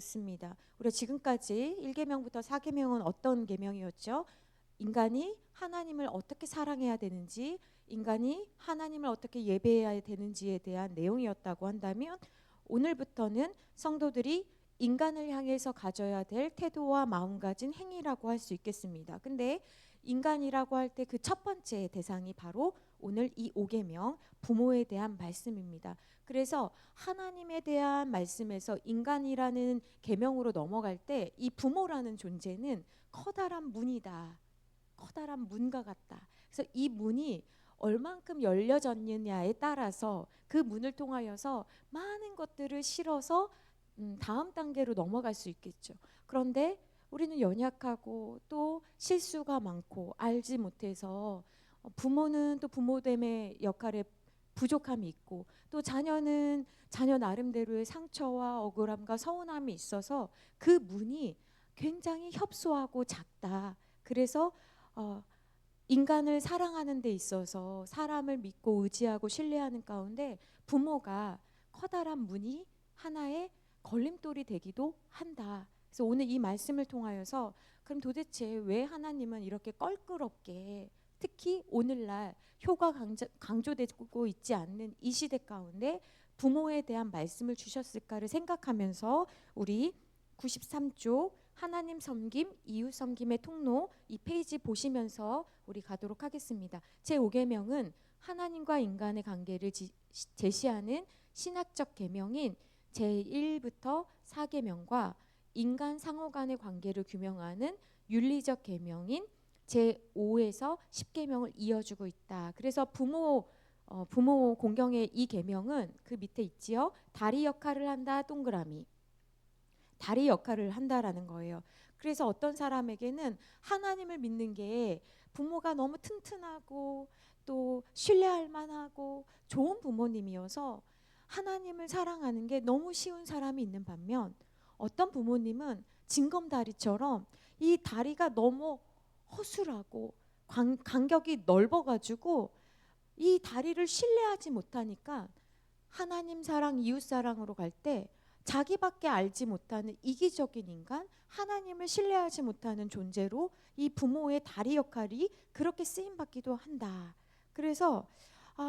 듣습니다. 우리가 지금까지 1계명부터 4계명은 어떤 계명이었죠? 인간이 하나님을 어떻게 사랑해야 되는지, 인간이 하나님을 어떻게 예배해야 되는지에 대한 내용이었다고 한다면, 오늘부터는 성도들이 인간을 향해서 가져야 될 태도와 마음가짐, 행위라고 할 수 있겠습니다. 근데 인간이라고 할 때 그 첫 번째 대상이 바로 오늘 이 5계명 부모에 대한 말씀입니다. 그래서 하나님에 대한 말씀에서 인간이라는 계명으로 넘어갈 때 이 부모라는 존재는 커다란 문이다. 커다란 문과 같다. 그래서 이 문이 얼만큼 열려졌느냐에 따라서 그 문을 통하여서 많은 것들을 실어서 다음 단계로 넘어갈 수 있겠죠. 그런데 우리는 연약하고 또 실수가 많고 알지 못해서 부모는 또 부모됨의 역할에 부족함이 있고, 또 자녀는 자녀 나름대로의 상처와 억울함과 서운함이 있어서 그 문이 굉장히 협소하고 작다. 그래서 인간을 사랑하는 데 있어서 사람을 믿고 의지하고 신뢰하는 가운데 부모가 커다란 문이 하나의 걸림돌이 되기도 한다. 그래서 오늘 이 말씀을 통하여서 그럼 도대체 왜 하나님은 이렇게 껄끄럽게, 특히 오늘날 효가 강조되고 있지 않는 이 시대 가운데 부모에 대한 말씀을 주셨을까를 생각하면서 우리 93쪽 하나님 섬김, 이웃 섬김의 통로 이 페이지 보시면서 우리 가도록 하겠습니다. 제5계명은 하나님과 인간의 관계를 제시하는 신학적 계명인 제1부터 4계명과 인간 상호 간의 관계를 규명하는 윤리적 계명인 제5에서 10계명을 이어주고 있다. 그래서 부모 공경의 이 계명은 그 밑에 있지요. 다리 역할을 한다 동그라미. 다리 역할을 한다라는 거예요. 그래서 어떤 사람에게는 하나님을 믿는 게 부모가 너무 튼튼하고 또 신뢰할 만하고 좋은 부모님이어서 하나님을 사랑하는 게 너무 쉬운 사람이 있는 반면, 어떤 부모님은 징검다리처럼 이 다리가 너무 허술하고 간격이 넓어가지고 이 다리를 신뢰하지 못하니까 하나님 사랑, 이웃 사랑으로 갈 때 자기밖에 알지 못하는 이기적인 인간, 하나님을 신뢰하지 못하는 존재로 이 부모의 다리 역할이 그렇게 쓰임받기도 한다. 그래서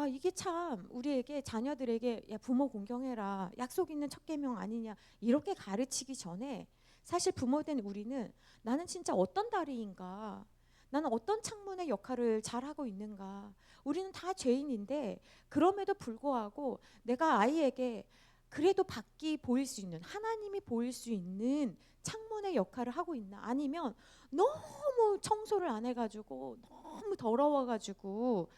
이게 참 우리에게, 자녀들에게 야, 부모 공경해라, 약속 있는 첫 계명 아니냐, 이렇게 가르치기 전에 사실 부모된 우리는 나는 진짜 어떤 다리인가, 나는 어떤 창문의 역할을 잘하고 있는가, 우리는 다 죄인인데 그럼에도 불구하고 내가 아이에게 그래도 밖이 보일 수 있는, 하나님이 보일 수 있는 창문의 역할을 하고 있나, 아니면 너무 청소를 안 해가지고 너무 더러워가지고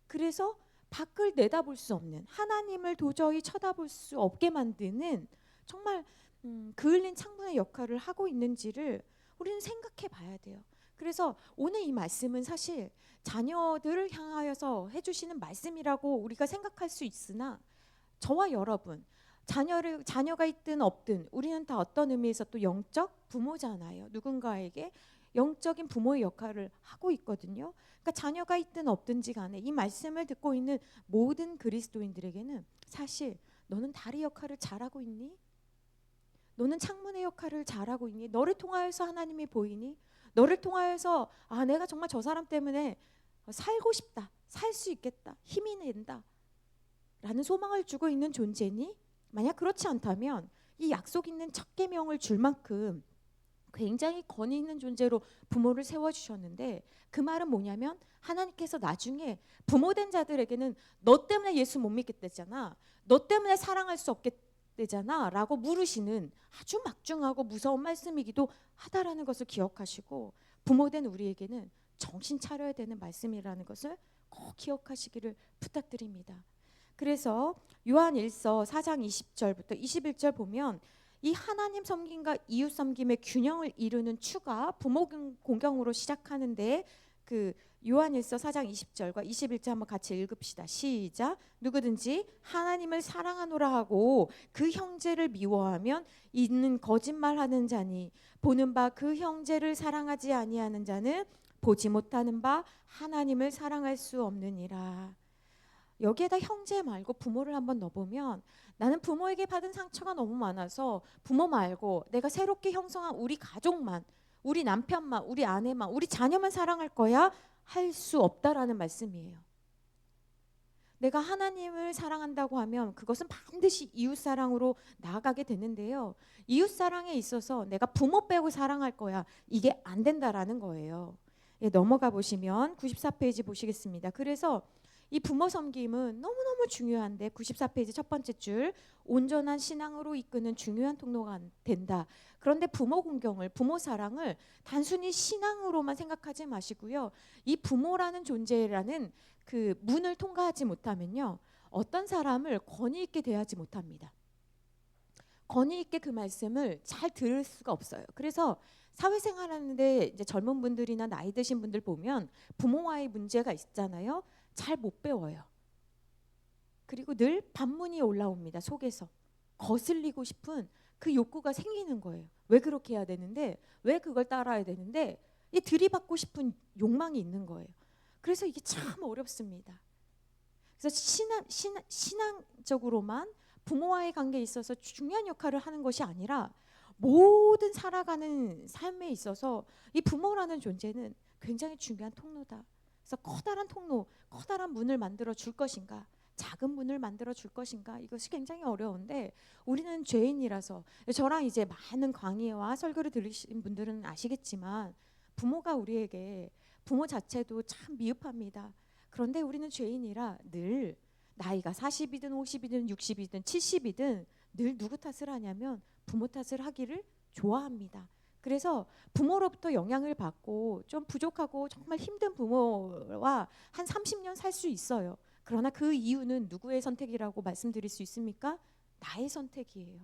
그래서 밖을 내다볼 수 없는, 하나님을 도저히 쳐다볼 수 없게 만드는 정말 그을린 창문의 역할을 하고 있는지를 우리는 생각해 봐야 돼요. 그래서 오늘 이 말씀은 사실 자녀들을 향하여서 해주시는 말씀이라고 우리가 생각할 수 있으나, 저와 여러분, 자녀가 있든 없든 우리는 다 어떤 의미에서 또 영적 부모잖아요. 누군가에게 영적인 부모의 역할을 하고 있거든요. 그러니까 자녀가 있든 없든지 간에 이 말씀을 듣고 있는 모든 그리스도인들에게는 사실 너는 다리 역할을 잘하고 있니? 너는 창문의 역할을 잘하고 있니? 너를 통하여서 하나님이 보이니? 너를 통하여서 내가 정말 저 사람 때문에 살고 싶다, 살 수 있겠다, 힘이 낸다 라는 소망을 주고 있는 존재니? 만약 그렇지 않다면 이 약속 있는 첫 계명을 줄 만큼 굉장히 권위 있는 존재로 부모를 세워주셨는데, 그 말은 뭐냐면 하나님께서 나중에 부모된 자들에게는 너 때문에 예수 못 믿겠다잖아, 너 때문에 사랑할 수 없겠다잖아 라고 물으시는 아주 막중하고 무서운 말씀이기도 하다라는 것을 기억하시고, 부모된 우리에게는 정신 차려야 되는 말씀이라는 것을 꼭 기억하시기를 부탁드립니다. 그래서 요한 1서 4장 20절부터 21절 보면 이 하나님 섬김과 이웃 섬김의 균형을 이루는 추가 부모 공경으로 시작하는데, 그 요한 1서 4장 20절과 21절 한번 같이 읽읍시다. 시작. 누구든지 하나님을 사랑하노라 하고 그 형제를 미워하면 이는 거짓말하는 자니, 보는 바 그 형제를 사랑하지 아니하는 자는 보지 못하는 바 하나님을 사랑할 수 없느니라. 여기에다 형제 말고 부모를 한번 넣어보면 나는 부모에게 받은 상처가 너무 많아서 부모 말고 내가 새롭게 형성한 우리 가족만, 우리 남편만, 우리 아내만, 우리 자녀만 사랑할 거야 할 수 없다라는 말씀이에요. 내가 하나님을 사랑한다고 하면 그것은 반드시 이웃사랑으로 나아가게 되는데요. 이웃사랑에 있어서 내가 부모 빼고 사랑할 거야 이게 안 된다라는 거예요. 예, 넘어가 보시면 94페이지 보시겠습니다. 그래서 이 부모 섬김은 너무너무 중요한데 94페이지 첫 번째 줄 온전한 신앙으로 이끄는 중요한 통로가 된다. 그런데 부모 공경을 부모 사랑을 단순히 신앙으로만 생각하지 마시고요. 이 부모라는 존재라는 그 문을 통과하지 못하면요. 어떤 사람을 권위 있게 대하지 못합니다. 권위 있게 그 말씀을 잘 들을 수가 없어요. 그래서 사회생활하는데 이제 젊은 분들이나 나이 드신 분들 보면 부모와의 문제가 있잖아요. 잘 못 배워요. 그리고 늘 반문이 올라옵니다. 속에서 거슬리고 싶은 그 욕구가 생기는 거예요. 왜 그렇게 해야 되는데, 왜 그걸 따라야 되는데, 이 들이받고 싶은 욕망이 있는 거예요. 그래서 이게 참 어렵습니다. 그래서 신앙적으로만 부모와의 관계에 있어서 중요한 역할을 하는 것이 아니라 모든 살아가는 삶에 있어서 이 부모라는 존재는 굉장히 중요한 통로다. 그래서 커다란 통로, 커다란 문을 만들어 줄 것인가, 작은 문을 만들어 줄 것인가, 이것이 굉장히 어려운데 우리는 죄인이라서, 저랑 이제 많은 강의와 설교를 들으신 분들은 아시겠지만 부모가 우리에게, 부모 자체도 참 미흡합니다. 그런데 우리는 죄인이라 늘 나이가 40이든 50이든 60이든 70이든 늘 누구 탓을 하냐면 부모 탓을 하기를 좋아합니다. 그래서 부모로부터 영향을 받고 좀 부족하고 정말 힘든 부모와 한 30년 살 수 있어요. 그러나 그 이유는 누구의 선택이라고 말씀드릴 수 있습니까? 나의 선택이에요.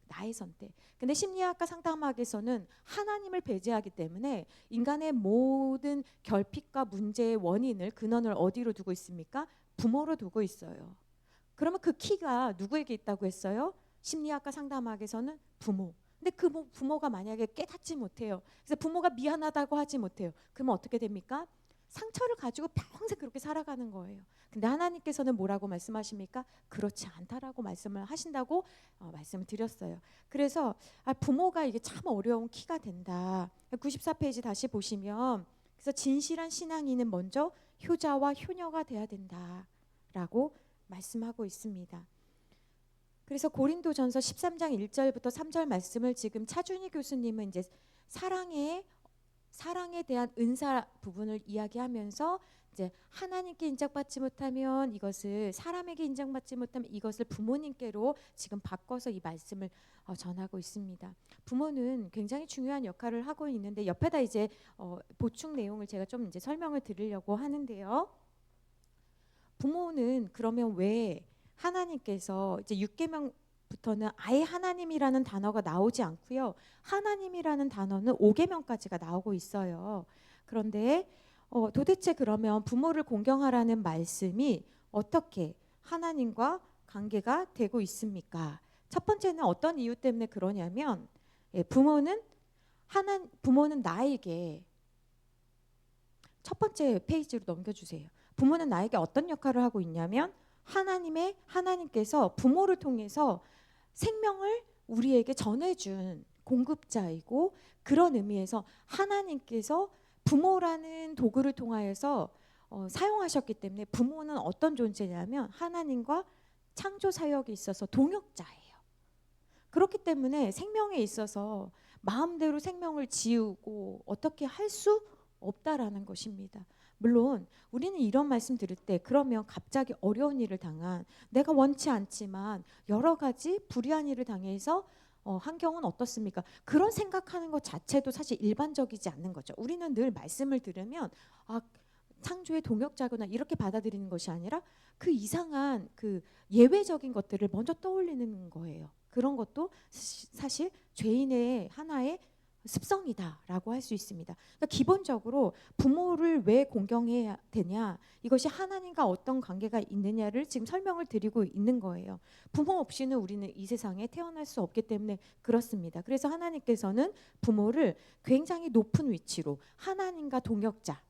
나의 선택. 근데 심리학과 상담학에서는 하나님을 배제하기 때문에 인간의 모든 결핍과 문제의 원인을, 근원을 어디로 두고 있습니까? 부모로 두고 있어요. 그러면 그 키가 누구에게 있다고 했어요? 심리학과 상담학에서는 부모. 근데 그 부모가 만약에 깨닫지 못해요. 그래서 부모가 미안하다고 하지 못해요. 그러면 어떻게 됩니까? 상처를 가지고 평생 그렇게 살아가는 거예요. 근데 하나님께서는 뭐라고 말씀하십니까? 그렇지 않다라고 말씀을 하신다고 말씀을 드렸어요. 그래서 부모가 이게 참 어려운 키가 된다. 94페이지 다시 보시면, 그래서 진실한 신앙인은 먼저 효자와 효녀가 돼야 된다라고 말씀하고 있습니다. 그래서 고린도전서 13장 1절부터 3절 말씀을 지금 차준희 교수님은 이제 사랑에 대한 은사 부분을 이야기하면서 이제 하나님께 인정받지 못하면 이것을, 사람에게 인정받지 못하면 이것을 부모님께로 지금 바꿔서 이 말씀을 전하고 있습니다. 부모는 굉장히 중요한 역할을 하고 있는데 옆에다 이제 보충 내용을 제가 좀 이제 설명을 드리려고 하는데요. 부모는 그러면 왜 하나님께서 이제 6계명부터는 아예 하나님이라는 단어가 나오지 않고요. 하나님이라는 단어는 5계명까지가 나오고 있어요. 그런데 도대체 그러면 부모를 공경하라는 말씀이 어떻게 하나님과 관계가 되고 있습니까? 첫 번째는 어떤 이유 때문에 그러냐면, 부모는 나에게, 첫 번째 페이지로 넘겨주세요. 부모는 나에게 어떤 역할을 하고 있냐면 하나님께서 부모를 통해서 생명을 우리에게 전해준 공급자이고, 그런 의미에서 하나님께서 부모라는 도구를 통하여서 사용하셨기 때문에 부모는 어떤 존재냐면 하나님과 창조 사역에 있어서 동역자예요. 그렇기 때문에 생명에 있어서 마음대로 생명을 지우고 어떻게 할 수 없다라는 것입니다. 물론 우리는 이런 말씀 들을 때, 그러면 갑자기 어려운 일을 당한, 내가 원치 않지만 여러 가지 불의한 일을 당해서 한 경우는 어떻습니까? 그런 생각하는 것 자체도 사실 일반적이지 않는 거죠. 우리는 늘 말씀을 들으면 창조의 동역자구나 이렇게 받아들이는 것이 아니라 그 이상한 그 예외적인 것들을 먼저 떠올리는 거예요. 그런 것도 사실 죄인의 하나의 습성이다라고 할 수 있습니다. 그러니까 기본적으로 부모를 왜 공경해야 되냐, 이것이 하나님과 어떤 관계가 있느냐를 지금 설명을 드리고 있는 거예요. 부모 없이는 우리는 이 세상에 태어날 수 없기 때문에 그렇습니다. 그래서 하나님께서는 부모를 굉장히 높은 위치로 하나님과 동역자,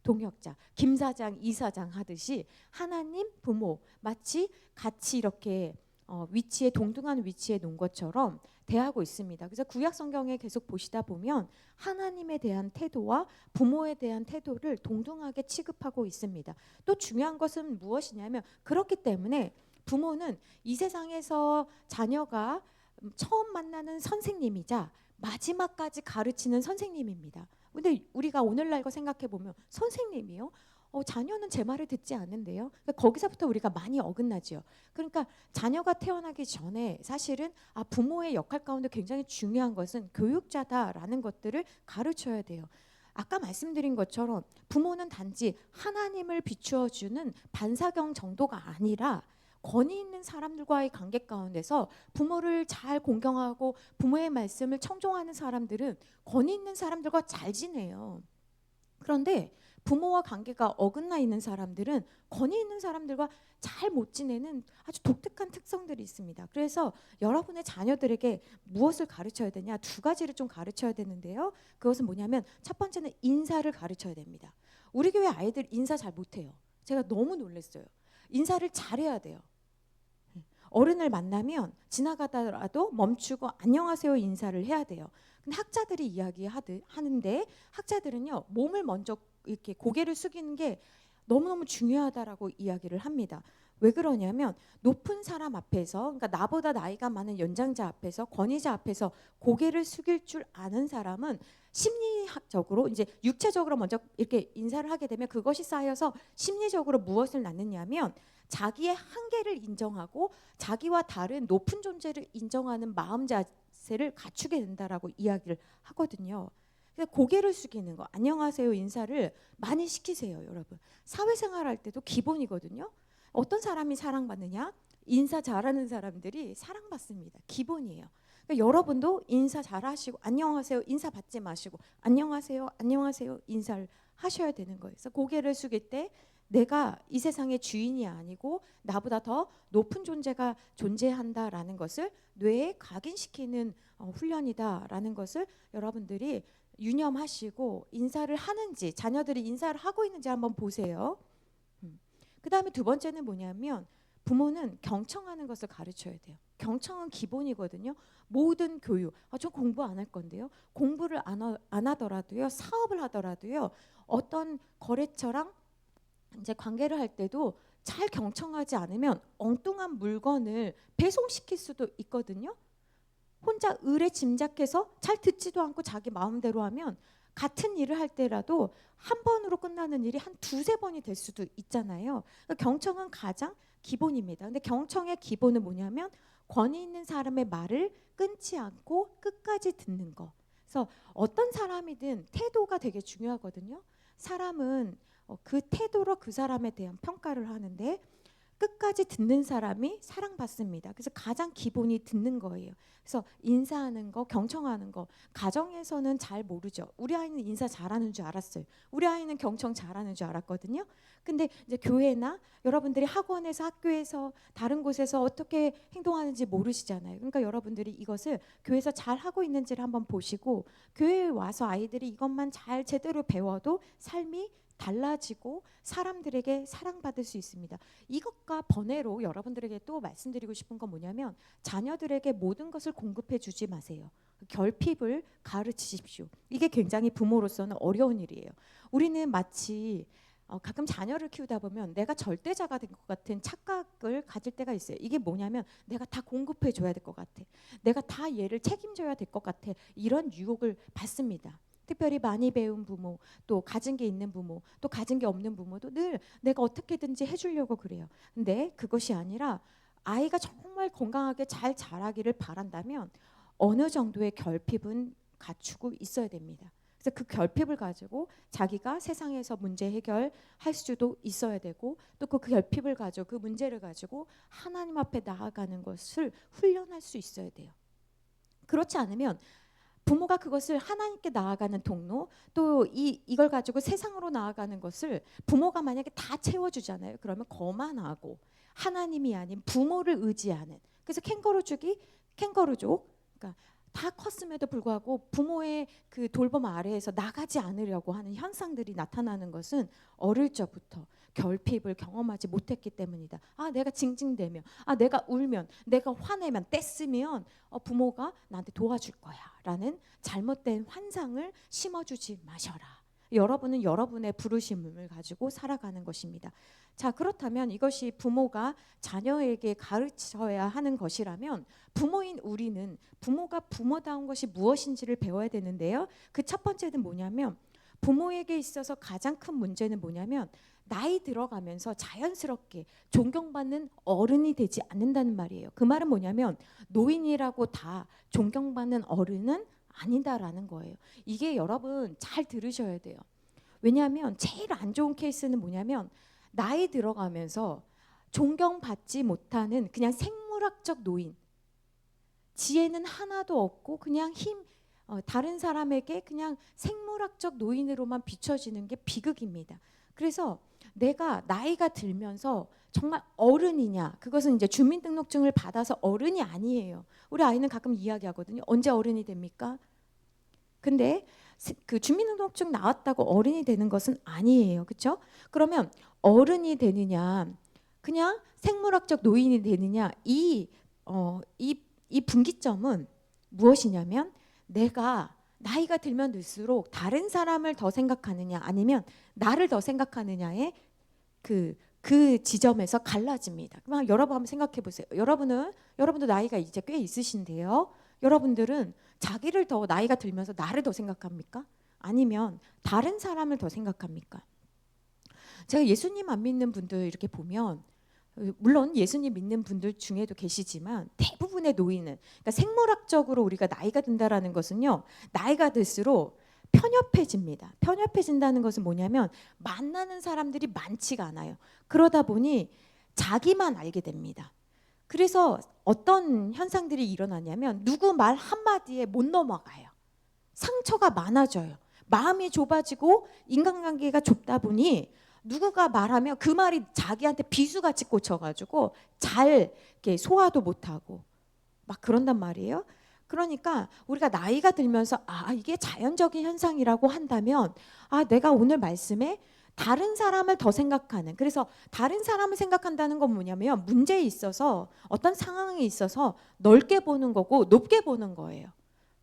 동역자, 김 사장, 이 사장 하듯이 하나님, 부모 마치 같이 이렇게 위치에 동등한 위치에 놓은 것처럼 대하고 있습니다. 그래서 구약 성경에 계속 보시다 보면 하나님에 대한 태도와 부모에 대한 태도를 동등하게 취급하고 있습니다. 또 중요한 것은 무엇이냐면 그렇기 때문에 부모는 이 세상에서 자녀가 처음 만나는 선생님이자 마지막까지 가르치는 선생님입니다. 근데 우리가 오늘날 거 생각해 보면 선생님이요? 자녀는 제 말을 듣지 않는데요. 그러니까 거기서부터 우리가 많이 어긋나죠. 그러니까 자녀가 태어나기 전에 사실은 부모의 역할 가운데 굉장히 중요한 것은 교육자다라는 것들을 가르쳐야 돼요. 아까 말씀드린 것처럼 부모는 단지 하나님을 비추어주는 반사경 정도가 아니라 권위 있는 사람들과의 관계 가운데서 부모를 잘 공경하고 부모의 말씀을 청종하는 사람들은 권위 있는 사람들과 잘 지내요. 그런데 부모와 관계가 어긋나 있는 사람들은 권위 있는 사람들과 잘 못 지내는 아주 독특한 특성들이 있습니다. 그래서 여러분의 자녀들에게 무엇을 가르쳐야 되냐? 두 가지를 좀 가르쳐야 되는데요. 그것은 뭐냐면 첫 번째는 인사를 가르쳐야 됩니다. 우리 교회 아이들 인사 잘 못해요. 제가 너무 놀랐어요. 인사를 잘해야 돼요. 어른을 만나면 지나가다라도 멈추고 안녕하세요 인사를 해야 돼요. 근데 학자들이 이야기하는데 학자들은요 몸을 먼저 이렇게 고개를 숙이는 게 너무너무 중요하다라고 이야기를 합니다. 왜 그러냐면 높은 사람 앞에서 그러니까 나보다 나이가 많은 연장자 앞에서 권위자 앞에서 고개를 숙일 줄 아는 사람은 심리학적으로 이제 육체적으로 먼저 이렇게 인사를 하게 되면 그것이 쌓여서 심리적으로 무엇을 낳느냐면 자기의 한계를 인정하고 자기와 다른 높은 존재를 인정하는 마음 자세를 갖추게 된다라고 이야기를 하거든요. 고개를 숙이는 거, 안녕하세요 인사를 많이 시키세요, 여러분. 사회생활 할 때도 기본이거든요. 어떤 사람이 사랑받느냐? 인사 잘하는 사람들이 사랑받습니다. 기본이에요. 그러니까 여러분도 인사 잘하시고 안녕하세요 인사 받지 마시고 안녕하세요 안녕하세요 인사를 하셔야 되는 거예요. 그래서 고개를 숙일 때 내가 이 세상의 주인이 아니고 나보다 더 높은 존재가 존재한다라는 것을 뇌에 각인시키는 훈련이다라는 것을 여러분들이 유념하시고 인사를 하는지 자녀들이 인사를 하고 있는지 한번 보세요. 그 다음에 두 번째는 뭐냐면 부모는 경청하는 것을 가르쳐야 돼요. 경청은 기본이거든요. 모든 교육, 저 공부 안 할 건데요. 공부를 안 하더라도요. 사업을 하더라도요. 어떤 거래처랑 이제 관계를 할 때도 잘 경청하지 않으면 엉뚱한 물건을 배송시킬 수도 있거든요. 혼자 의뢰 짐작해서 잘 듣지도 않고 자기 마음대로 하면 같은 일을 할 때라도 한 번으로 끝나는 일이 한 두세 번이 될 수도 있잖아요. 그러니까 경청은 가장 기본입니다. 근데 경청의 기본은 뭐냐면 권위 있는 사람의 말을 끊지 않고 끝까지 듣는 거. 그래서 어떤 사람이든 태도가 되게 중요하거든요. 사람은 그 태도로 그 사람에 대한 평가를 하는데 끝까지 듣는 사람이 사랑받습니다. 그래서 가장 기본이 듣는 거예요. 그래서 인사하는 거, 경청하는 거 가정에서는 잘 모르죠. 우리 아이는 인사 잘하는 줄 알았어요. 우리 아이는 경청 잘하는 줄 알았거든요. 근데 이제 교회나 여러분들이 학원에서 학교에서 다른 곳에서 어떻게 행동하는지 모르시잖아요. 그러니까 여러분들이 이것을 교회에서 잘 하고 있는지를 한번 보시고 교회에 와서 아이들이 이것만 잘 제대로 배워도 삶이 달라지고 사람들에게 사랑받을 수 있습니다. 이것과 번외로 여러분들에게 또 말씀드리고 싶은 건 뭐냐면 자녀들에게 모든 것을 공급해 주지 마세요. 결핍을 가르치십시오. 이게 굉장히 부모로서는 어려운 일이에요. 우리는 마치 가끔 자녀를 키우다 보면 내가 절대자가 된 것 같은 착각을 가질 때가 있어요. 이게 뭐냐면 내가 다 공급해 줘야 될 것 같아. 내가 다 얘를 책임져야 될 것 같아. 이런 유혹을 받습니다. 특별히 많이 배운 부모, 또 가진 게 있는 부모, 또 가진 게 없는 부모도 늘 내가 어떻게든지 해주려고 그래요. 근데 그것이 아니라 아이가 정말 건강하게 잘 자라기를 바란다면 어느 정도의 결핍은 갖추고 있어야 됩니다. 그래서 그 결핍을 가지고 자기가 세상에서 문제 해결할 수도 있어야 되고 또 그 결핍을 가지고 그 문제를 가지고 하나님 앞에 나아가는 것을 훈련할 수 있어야 돼요. 그렇지 않으면 부모가 그것을 하나님께 나아가는 통로 또 이걸 가지고 세상으로 나아가는 것을 부모가 만약에 다 채워주잖아요. 그러면 거만하고 하나님이 아닌 부모를 의지하는 그래서 캥거루족 그러니까 다 컸음에도 불구하고 부모의 그 돌봄 아래에서 나가지 않으려고 하는 현상들이 나타나는 것은 어릴 적부터 결핍을 경험하지 못했기 때문이다. 내가 징징대면, 내가 울면, 내가 화내면, 떼쓰면 부모가 나한테 도와줄 거야 라는 잘못된 환상을 심어주지 마셔라. 여러분은 여러분의 부르심을 가지고 살아가는 것입니다. 자, 그렇다면 이것이 부모가 자녀에게 가르쳐야 하는 것이라면 부모인 우리는 부모가 부모다운 것이 무엇인지를 배워야 되는데요. 그 첫 번째는 뭐냐면, 부모에게 있어서 가장 큰 문제는 뭐냐면 나이 들어가면서 자연스럽게 존경받는 어른이 되지 않는다는 말이에요. 그 말은 뭐냐면 노인이라고 다 존경받는 어른은 아니다라는 거예요. 이게 여러분 잘 들으셔야 돼요. 왜냐하면 제일 안 좋은 케이스는 뭐냐면 나이 들어가면서 존경받지 못하는 그냥 생물학적 노인, 지혜는 하나도 없고 그냥 다른 사람에게 그냥 생물학적 노인으로만 비춰지는 게 비극입니다. 그래서 내가 나이가 들면서 정말 어른이냐, 그것은 이제 주민등록증을 받아서 어른이 아니에요. 우리 아이는 가끔 이야기하거든요. 언제 어른이 됩니까? 근데 그 주민등록증 나왔다고 어른이 되는 것은 아니에요. 그렇죠? 그러면 어른이 되느냐, 그냥 생물학적 노인이 되느냐, 이 분기점은 무엇이냐면 내가 나이가 들면 들수록 다른 사람을 더 생각하느냐 아니면 나를 더 생각하느냐의 그 지점에서 갈라집니다. 그럼 여러분 한번 생각해 보세요. 여러분도 나이가 이제 꽤 있으신데요. 여러분들은 자기를 더 나이가 들면서 나를 더 생각합니까? 아니면 다른 사람을 더 생각합니까? 제가 예수님 안 믿는 분들 이렇게 보면, 물론 예수님 믿는 분들 중에도 계시지만 대부분의 노인은, 그러니까 생물학적으로 우리가 나이가 든다라는 것은요, 나이가 들수록 편협해집니다. 편협해진다는 것은 뭐냐면 만나는 사람들이 많지가 않아요. 그러다 보니 자기만 알게 됩니다. 그래서 어떤 현상들이 일어나냐면 누구 말 한마디에 못 넘어가요. 상처가 많아져요. 마음이 좁아지고 인간관계가 좁다 보니 누구가 말하면 그 말이 자기한테 비수같이 꽂혀가지고 잘 이렇게 소화도 못하고 막 그런단 말이에요. 그러니까 우리가 나이가 들면서 이게 자연적인 현상이라고 한다면 내가 오늘 말씀에 다른 사람을 더 생각하는, 그래서 다른 사람을 생각한다는 건 뭐냐면 문제에 있어서 어떤 상황에 있어서 넓게 보는 거고 높게 보는 거예요.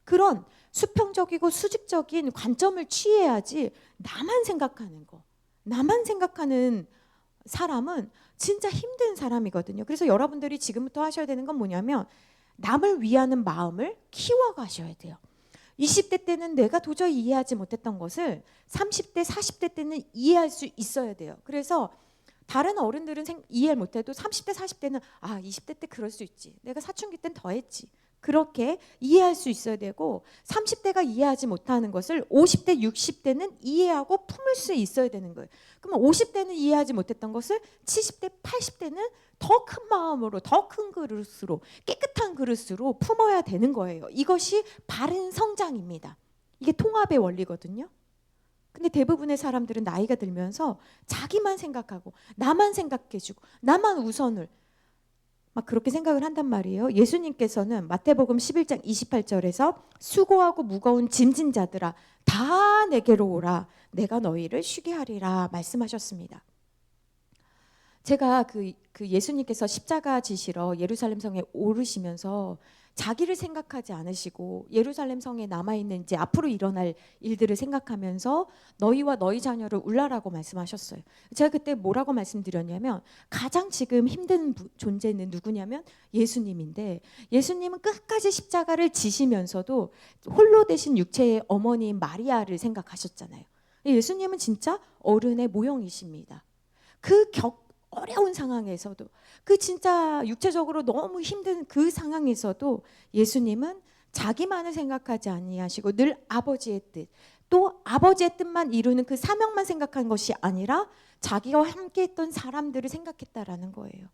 그런 수평적이고 수직적인 관점을 취해야지 나만 생각하는 사람은 진짜 힘든 사람이거든요. 그래서 여러분들이 지금부터 하셔야 되는 건 뭐냐면 남을 위하는 마음을 키워가셔야 돼요. 20대 때는 내가 도저히 이해하지 못했던 것을 30대, 40대 때는 이해할 수 있어야 돼요. 그래서 다른 어른들은 이해를 못해도 30대, 40대는 20대 때 그럴 수 있지. 내가 사춘기 때는 더 했지. 그렇게 이해할 수 있어야 되고 30대가 이해하지 못하는 것을 50대, 60대는 이해하고 품을 수 있어야 되는 거예요. 그러면 50대는 이해하지 못했던 것을 70대, 80대는 더 큰 마음으로, 더 큰 그릇으로, 깨끗한 그릇으로 품어야 되는 거예요. 이것이 바른 성장입니다. 이게 통합의 원리거든요. 근데 대부분의 사람들은 나이가 들면서 자기만 생각하고 나만 생각해주고 나만 우선을 막 그렇게 생각을 한단 말이에요. 예수님께서는 마태복음 11장 28절에서 수고하고 무거운 짐진 자들아 다 내게로 오라 내가 너희를 쉬게 하리라 말씀하셨습니다. 제가 그 예수님께서 십자가 지시러 예루살렘 성에 오르시면서 자기를 생각하지 않으시고 예루살렘 성에 남아있는 이제 앞으로 일어날 일들을 생각하면서 너희와 너희 자녀를 울라라고 말씀하셨어요. 제가 그때 뭐라고 말씀드렸냐면 가장 지금 힘든 존재는 누구냐면 예수님인데, 예수님은 끝까지 십자가를 지시면서도 홀로 되신 육체의 어머니인 마리아를 생각하셨잖아요. 예수님은 진짜 어른의 모형이십니다. 어려운 상황에서도, 그 진짜 육체적으로 너무 힘든 그 상황에서도 예수님은 자기만을 생각하지 아니하시고 늘 아버지의 뜻, 또 아버지의 뜻만 이루는 그 사명만 생각한 것이 아니라 자기와 함께 했던 사람들을 생각했다라는 거예요.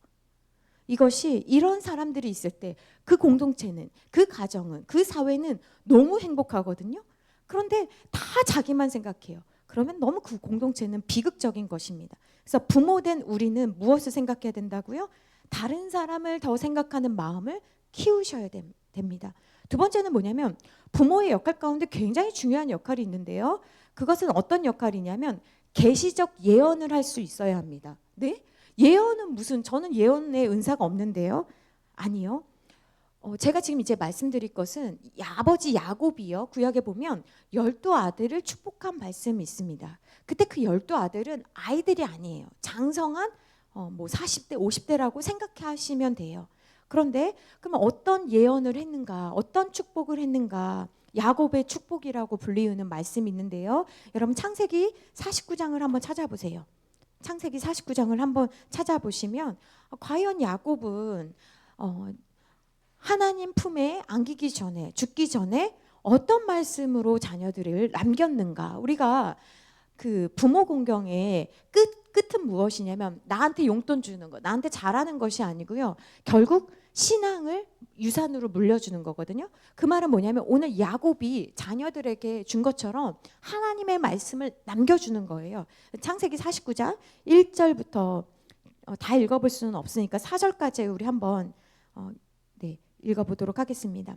이것이 이런 사람들이 있을 때 그 공동체는, 그 가정은, 그 사회는 너무 행복하거든요. 그런데 다 자기만 생각해요. 그러면 너무 그 공동체는 비극적인 것입니다. 그래서 부모된 우리는 무엇을 생각해야 된다고요? 다른 사람을 더 생각하는 마음을 키우셔야 됩니다. 두 번째는 뭐냐면 부모의 역할 가운데 굉장히 중요한 역할이 있는데요. 그것은 어떤 역할이냐면 계시적 예언을 할 수 있어야 합니다. 네? 예언은 무슨, 저는 예언의 은사가 없는데요. 아니요. 제가 지금 이제 말씀드릴 것은 아버지 야곱이요. 구약에 보면 12아들을 축복한 말씀이 있습니다. 그때 그 12아들은 아이들이 아니에요. 장성한 뭐 40대, 50대라고 생각하시면 돼요. 그런데 그러면 어떤 예언을 했는가? 어떤 축복을 했는가? 야곱의 축복이라고 불리우는 말씀이 있는데요. 여러분 창세기 49장을 한번 찾아보세요. 창세기 49장을 한번 찾아보시면 과연 야곱은 하나님 품에 안기기 전에, 죽기 전에 어떤 말씀으로 자녀들을 남겼는가? 우리가 그 부모 공경의 끝은 무엇이냐면 나한테 용돈 주는 거, 나한테 잘하는 것이 아니고요. 결국 신앙을 유산으로 물려주는 거거든요. 그 말은 뭐냐면 오늘 야곱이 자녀들에게 준 것처럼 하나님의 말씀을 남겨주는 거예요. 창세기 49장 1절부터 다 읽어볼 수는 없으니까 4절까지 우리 한번 읽어보도록 하겠습니다.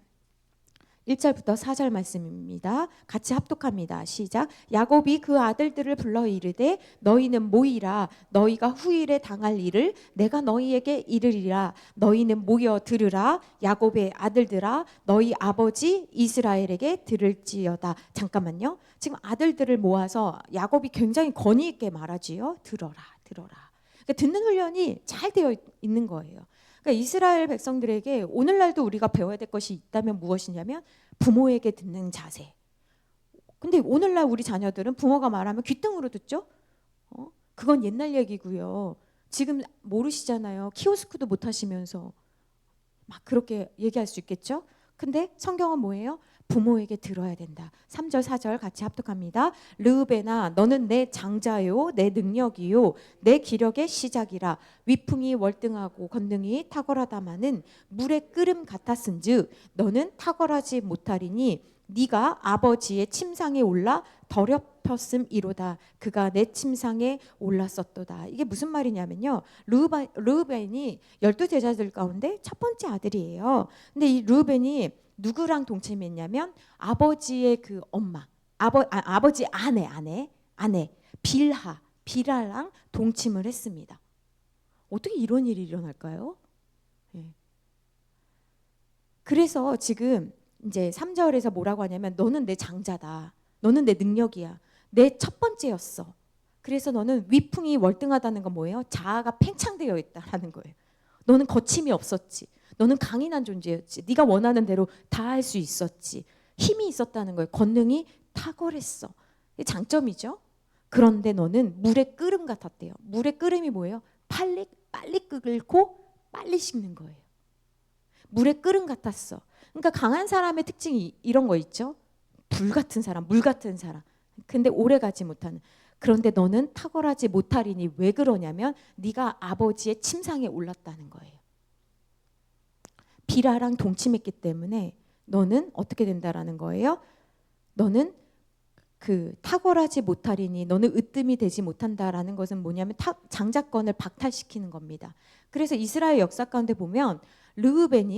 1절부터 4절 말씀입니다. 같이 합독합니다. 시작. 야곱이 그 아들들을 불러 이르되 너희는 모이라. 너희가 후일에 당할 일을 내가 너희에게 이르리라. 너희는 모여 들으라. 야곱의 아들들아 너희 아버지 이스라엘에게 들을지어다. 잠깐만요. 지금 아들들을 모아서 야곱이 굉장히 권위 있게 말하지요. 들어라. 그러니까 듣는 훈련이 잘 되어 있는 거예요. 그러니까 이스라엘 백성들에게 오늘날도 우리가 배워야 될 것이 있다면 무엇이냐면 부모에게 듣는 자세. 근데 오늘날 우리 자녀들은 부모가 말하면 귀등으로 듣죠. 그건 옛날 얘기고요. 지금 모르시잖아요. 키오스크도 못 하시면서 막 그렇게 얘기할 수 있겠죠. 근데 성경은 뭐예요? 부모에게 들어야 된다. 3절 4절 같이 합독합니다. 르우벤아 너는 내 장자요 내 능력이요 내 기력의 시작이라. 위풍이 월등하고 권능이 탁월하다마는 물의 끓음 같았은즉 너는 탁월하지 못하리니 네가 아버지의 침상에 올라 더럽혔음이로다. 그가 내 침상에 올랐었도다. 이게 무슨 말이냐면요. 르우벤이 12제자들 가운데 첫 번째 아들이에요. 근데 이 르우벤이 누구랑 동침했냐면 아버지의 그 엄마, 아버지 아내 빌하랑 동침을 했습니다. 어떻게 이런 일이 일어날까요? 네. 그래서 지금 이제 3절에서 뭐라고 하냐면 너는 내 장자다. 너는 내 능력이야. 내 첫 번째였어. 그래서 너는 위풍이 월등하다는 건 뭐예요? 자아가 팽창되어 있다라는 거예요. 너는 거침이 없었지. 너는 강인한 존재였지. 네가 원하는 대로 다 할 수 있었지. 힘이 있었다는 거예요. 권능이 탁월했어. 이게 장점이죠. 그런데 너는 물의 끓음 같았대요. 물의 끓음이 뭐예요? 빨리 끓고 빨리 식는 거예요. 물의 끓음 같았어. 그러니까 강한 사람의 특징이 이런 거 있죠. 불 같은 사람, 물 같은 사람. 근데 오래 가지 못하는. 그런데 너는 탁월하지 못하리니 왜 그러냐면 네가 아버지의 침상에 올랐다는 거예요. 비라랑 동침했기 때문에 너는 어떻게 된다라는 거예요? 너는 그 탁월하지 못하리니 너는 으뜸이 되지 못한다라는 것은 뭐냐면 장자권을 박탈시키는 겁니다. 그래서 이스라엘 역사 가운데 보면 르우벤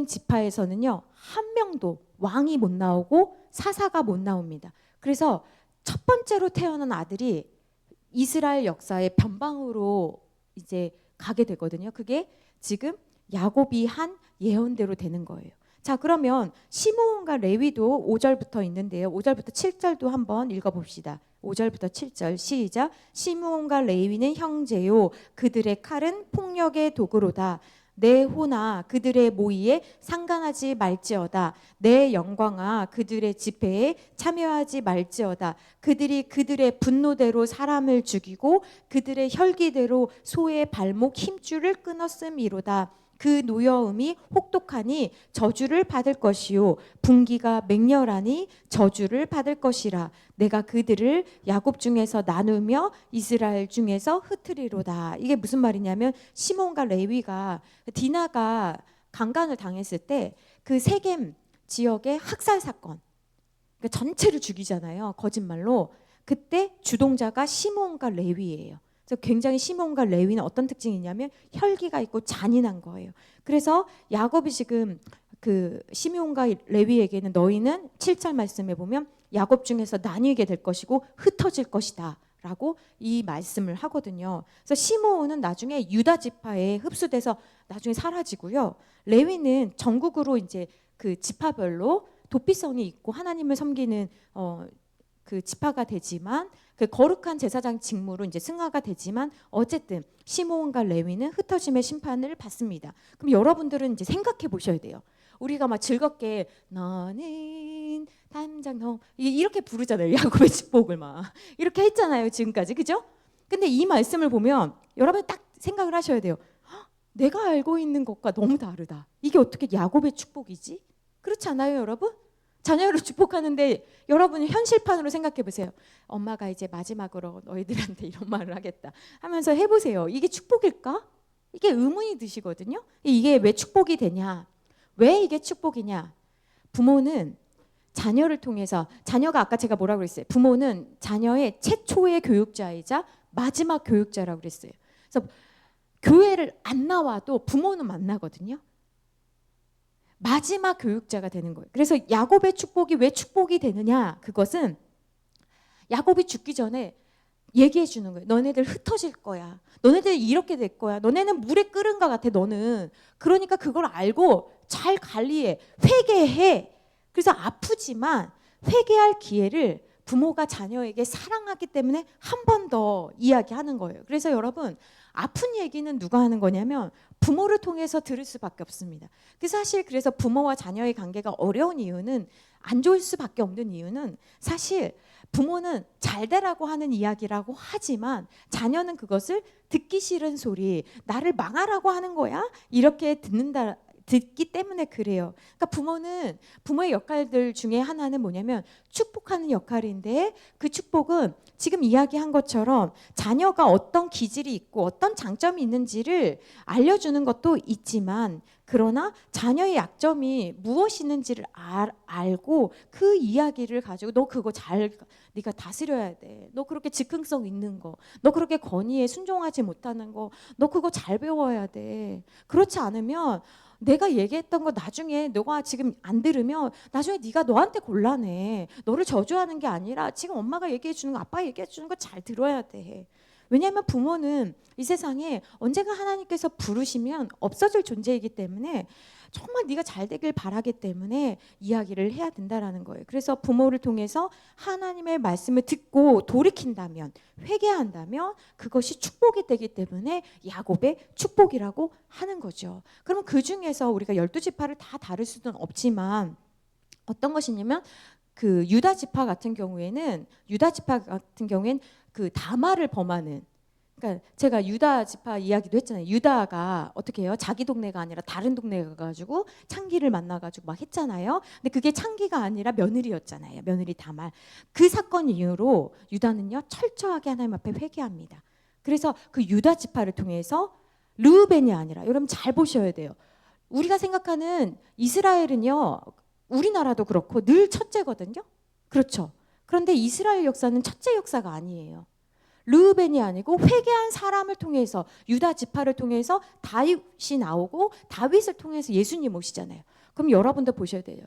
지파에서는요 한 명도 왕이 못 나오고 사사가 못 나옵니다. 그래서 첫 번째로 태어난 아들이 이스라엘 역사의 변방으로 이제 가게 되거든요. 그게 지금 야곱이 한 예언대로 되는 거예요. 자, 그러면 시므온과 레위도 5절부터 있는데요. 5절부터 7절도 한번 읽어봅시다. 5절부터 7절 시작. 시므온과 레위는 형제요 그들의 칼은 폭력의 도구로다. 내 호나 그들의 모의에 상관하지 말지어다. 내 영광아 그들의 집회에 참여하지 말지어다. 그들이 그들의 분노대로 사람을 죽이고 그들의 혈기대로 소의 발목 힘줄을 끊었음이로다. 그 노여움이 혹독하니 저주를 받을 것이요 분기가 맹렬하니 저주를 받을 것이라. 내가 그들을 야곱 중에서 나누며 이스라엘 중에서 흩으리로다. 이게 무슨 말이냐면 시몬과 레위가 디나가 강간을 당했을 때 그 세겜 지역의 학살 사건, 그러니까 전체를 죽이잖아요. 거짓말로. 그때 주동자가 시몬과 레위예요. 그래서 굉장히 시몬과 레위는 어떤 특징이 있냐면 혈기가 있고 잔인한 거예요. 그래서 야곱이 지금 그 시므온과 레위에게는 너희는 7절 말씀에 보면 야곱 중에서 나뉘게 될 것이고 흩어질 것이다 라고 이 말씀을 하거든요. 그래서 시므온은 나중에 유다 지파에 흡수돼서 나중에 사라지고요. 레위는 전국으로 이제 그 지파별로 도피성이 있고 하나님을 섬기는 그 지파가 되지만 그 거룩한 제사장 직무로 이제 승하가 되지만 어쨌든 시므온과 레위는 흩어짐의 심판을 받습니다. 그럼 여러분들은 이제 생각해 보셔야 돼요. 우리가 막 즐겁게 너는 담장 너 이렇게 부르잖아요. 야곱의 축복을 막 이렇게 했잖아요. 지금까지 그죠? 근데 이 말씀을 보면 여러분 딱 생각을 하셔야 돼요. 내가 알고 있는 것과 너무 다르다. 이게 어떻게 야곱의 축복이지? 그렇지 않아요, 여러분? 자녀를 축복하는데 여러분이 현실판으로 생각해 보세요. 엄마가 이제 마지막으로 너희들한테 이런 말을 하겠다 하면서 해보세요. 이게 축복일까? 이게 의문이 드시거든요. 이게 왜 축복이 되냐? 왜 이게 축복이냐? 부모는 자녀를 통해서, 자녀가 아까 제가 뭐라고 그랬어요? 부모는 자녀의 최초의 교육자이자 마지막 교육자라고 그랬어요. 그래서 교회를 안 나와도 부모는 만나거든요. 마지막 교육자가 되는 거예요. 그래서 야곱의 축복이 왜 축복이 되느냐? 그것은 야곱이 죽기 전에 얘기해 주는 거예요. 너네들 흩어질 거야. 너네들 이렇게 될 거야. 너네는 물에 끓은 것 같아. 너는. 그러니까 그걸 알고 잘 관리해. 회개해. 그래서 아프지만 회개할 기회를 부모가 자녀에게 사랑하기 때문에 한 번 더 이야기하는 거예요. 그래서 여러분 아픈 얘기는 누가 하는 거냐면 부모를 통해서 들을 수밖에 없습니다. 그래서 부모와 자녀의 관계가 어려운 이유는, 안 좋을 수밖에 없는 이유는, 사실 부모는 잘 되라고 하는 이야기라고 하지만 자녀는 그것을 듣기 싫은 소리, 나를 망하라고 하는 거야? 이렇게 듣기 때문에 그래요. 그러니까 부모는, 부모의 역할들 중에 하나는 뭐냐면 축복하는 역할인데, 그 축복은 지금 이야기한 것처럼 자녀가 어떤 기질이 있고 어떤 장점이 있는지를 알려주는 것도 있지만, 그러나 자녀의 약점이 무엇이 있는지를 알고 그 이야기를 가지고 너 그거 네가 다스려야 돼. 너 그렇게 즉흥성 있는 거, 너 그렇게 건의에 순종하지 못하는 거, 너 그거 잘 배워야 돼. 그렇지 않으면 내가 얘기했던 거 나중에 너가 지금 안 들으면 나중에 네가 너한테 곤란해. 너를 저주하는 게 아니라 지금 엄마가 얘기해 주는 거, 아빠가 얘기해 주는 거 잘 들어야 돼. 왜냐하면 부모는 이 세상에 언젠가 하나님께서 부르시면 없어질 존재이기 때문에 정말 네가 잘 되길 바라기 때문에 이야기를 해야 된다라는 거예요. 그래서 부모를 통해서 하나님의 말씀을 듣고 돌이킨다면, 회개한다면 그것이 축복이 되기 때문에 야곱의 축복이라고 하는 거죠. 그러면 그 중에서 우리가 12지파를 다 다룰 수는 없지만 어떤 것이냐면 그 유다 지파 같은 경우에는 그 다말을 범하는, 그러니까 제가 유다 지파 이야기도 했잖아요. 유다가 어떻게 해요? 자기 동네가 아니라 다른 동네에 가가지고 창기를 만나가지고 막 했잖아요. 근데 그게 창기가 아니라 며느리였잖아요. 며느리 다말. 그 사건 이후로 유다는요 철저하게 하나님 앞에 회개합니다. 그래서 그 유다 지파를 통해서 르우벤이 아니라, 여러분 잘 보셔야 돼요. 우리가 생각하는 이스라엘은요, 우리나라도 그렇고 늘 첫째거든요. 그렇죠. 그런데 이스라엘 역사는 첫째 역사가 아니에요. 르우벤이 아니고 회개한 사람을 통해서, 유다 지파를 통해서 다윗이 나오고 다윗을 통해서 예수님 오시잖아요. 그럼 여러분도 보셔야 돼요.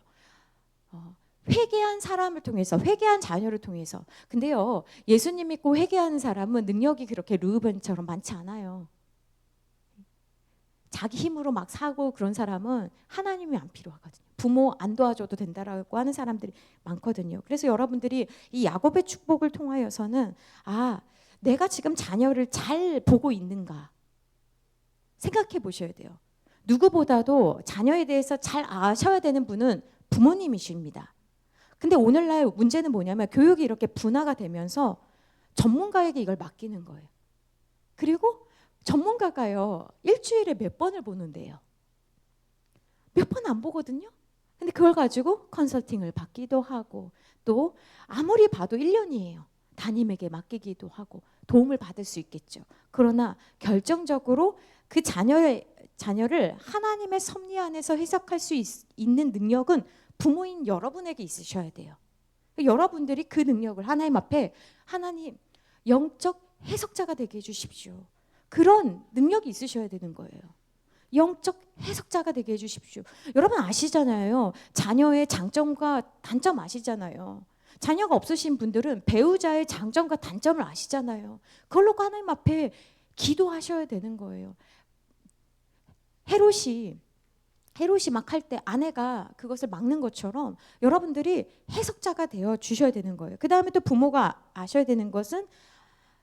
회개한 사람을 통해서, 회개한 자녀를 통해서. 근데요, 예수님 믿고 회개하는 사람은 능력이 그렇게 르우벤처럼 많지 않아요. 자기 힘으로 막 사고 그런 사람은 하나님이 안 필요하거든요. 부모 안 도와줘도 된다라고 하는 사람들이 많거든요. 그래서 여러분들이 이 야곱의 축복을 통하여서는 내가 지금 자녀를 잘 보고 있는가 생각해 보셔야 돼요. 누구보다도 자녀에 대해서 잘 아셔야 되는 분은 부모님이십니다. 근데 오늘날 문제는 뭐냐면 교육이 이렇게 분화가 되면서 전문가에게 이걸 맡기는 거예요. 그리고 전문가가요, 일주일에 몇 번을 보는데요. 몇 번 안 보거든요. 근데 그걸 가지고 컨설팅을 받기도 하고, 또 아무리 봐도 1년이에요. 담임에게 맡기기도 하고 도움을 받을 수 있겠죠. 그러나 결정적으로 그 자녀를 하나님의 섭리 안에서 해석할 수 있는 능력은 부모인 여러분에게 있으셔야 돼요. 여러분들이 그 능력을 하나님 앞에, 하나님 영적 해석자가 되게 해주십시오. 그런 능력이 있으셔야 되는 거예요. 영적 해석자가 되게 해주십시오. 여러분 아시잖아요. 자녀의 장점과 단점 아시잖아요. 자녀가 없으신 분들은 배우자의 장점과 단점을 아시잖아요. 그걸로 하나님 앞에 기도하셔야 되는 거예요. 헤롯이 막 할 때 아내가 그것을 막는 것처럼 여러분들이 해석자가 되어 주셔야 되는 거예요. 그 다음에 또 부모가 아셔야 되는 것은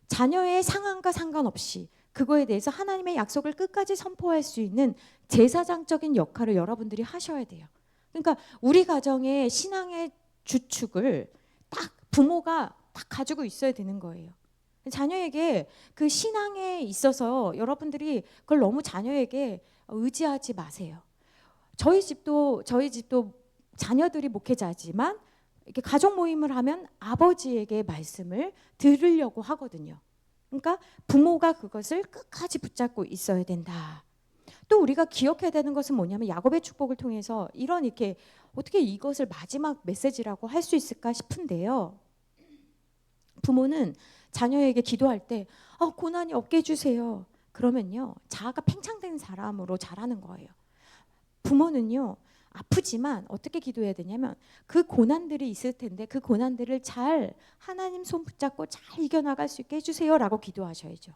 자녀의 상황과 상관없이 그거에 대해서 하나님의 약속을 끝까지 선포할 수 있는 제사장적인 역할을 여러분들이 하셔야 돼요. 그러니까 우리 가정의 신앙의 주축을 딱 부모가 딱 가지고 있어야 되는 거예요. 자녀에게 그 신앙에 있어서 여러분들이 그걸 너무 자녀에게 의지하지 마세요. 저희 집도 자녀들이 목회자지만 이렇게 가족 모임을 하면 아버지에게 말씀을 들으려고 하거든요. 그러니까 부모가 그것을 끝까지 붙잡고 있어야 된다. 또 우리가 기억해야 되는 것은 뭐냐면 야곱의 축복을 통해서 이렇게 어떻게 이것을 마지막 메시지라고 할 수 있을까 싶은데요. 부모는 자녀에게 기도할 때 고난이 없게 해주세요. 그러면요 자아가 팽창된 사람으로 자라는 거예요. 부모는요 아프지만 어떻게 기도해야 되냐면 그 고난들이 있을 텐데 그 고난들을 잘 하나님 손 붙잡고 잘 이겨나갈 수 있게 해주세요 라고 기도하셔야죠.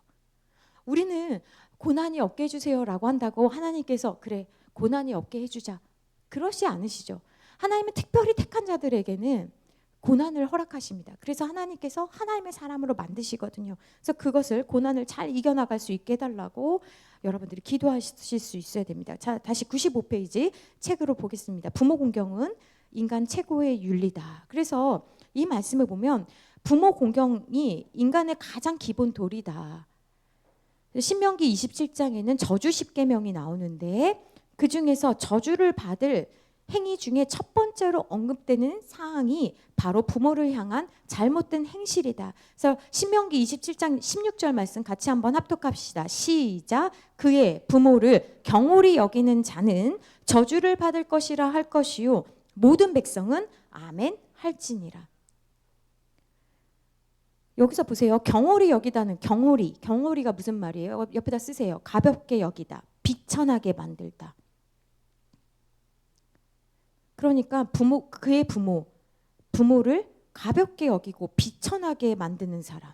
우리는 고난이 없게 해주세요 라고 한다고 하나님께서 그래 고난이 없게 해주자 그러시 않으시죠. 하나님은 특별히 택한 자들에게는 고난을 허락하십니다. 그래서 하나님께서 하나님의 사람으로 만드시거든요. 그래서 그것을 고난을 잘 이겨나갈 수 있게 해달라고 여러분들이 기도하실 수 있어야 됩니다. 자, 다시 95페이지 책으로 보겠습니다. 부모 공경은 인간 최고의 윤리다. 그래서 이 말씀을 보면 부모 공경이 인간의 가장 기본 도리다. 신명기 27장에는 저주 10계명이 나오는데 그 중에서 저주를 받을 행위 중에 첫 번째로 언급되는 사항이 바로 부모를 향한 잘못된 행실이다. 그래서 신명기 27장 16절 말씀 같이 한번 합독합시다. 시작. 그의 부모를 경홀히 여기는 자는 저주를 받을 것이라 할 것이요 모든 백성은 아멘 할지니라. 여기서 보세요. 경홀히 여기다는 경홀이가 무슨 말이에요? 옆에다 쓰세요. 가볍게 여기다. 비천하게 만들다. 그러니까 그의 부모를 가볍게 여기고 비천하게 만드는 사람.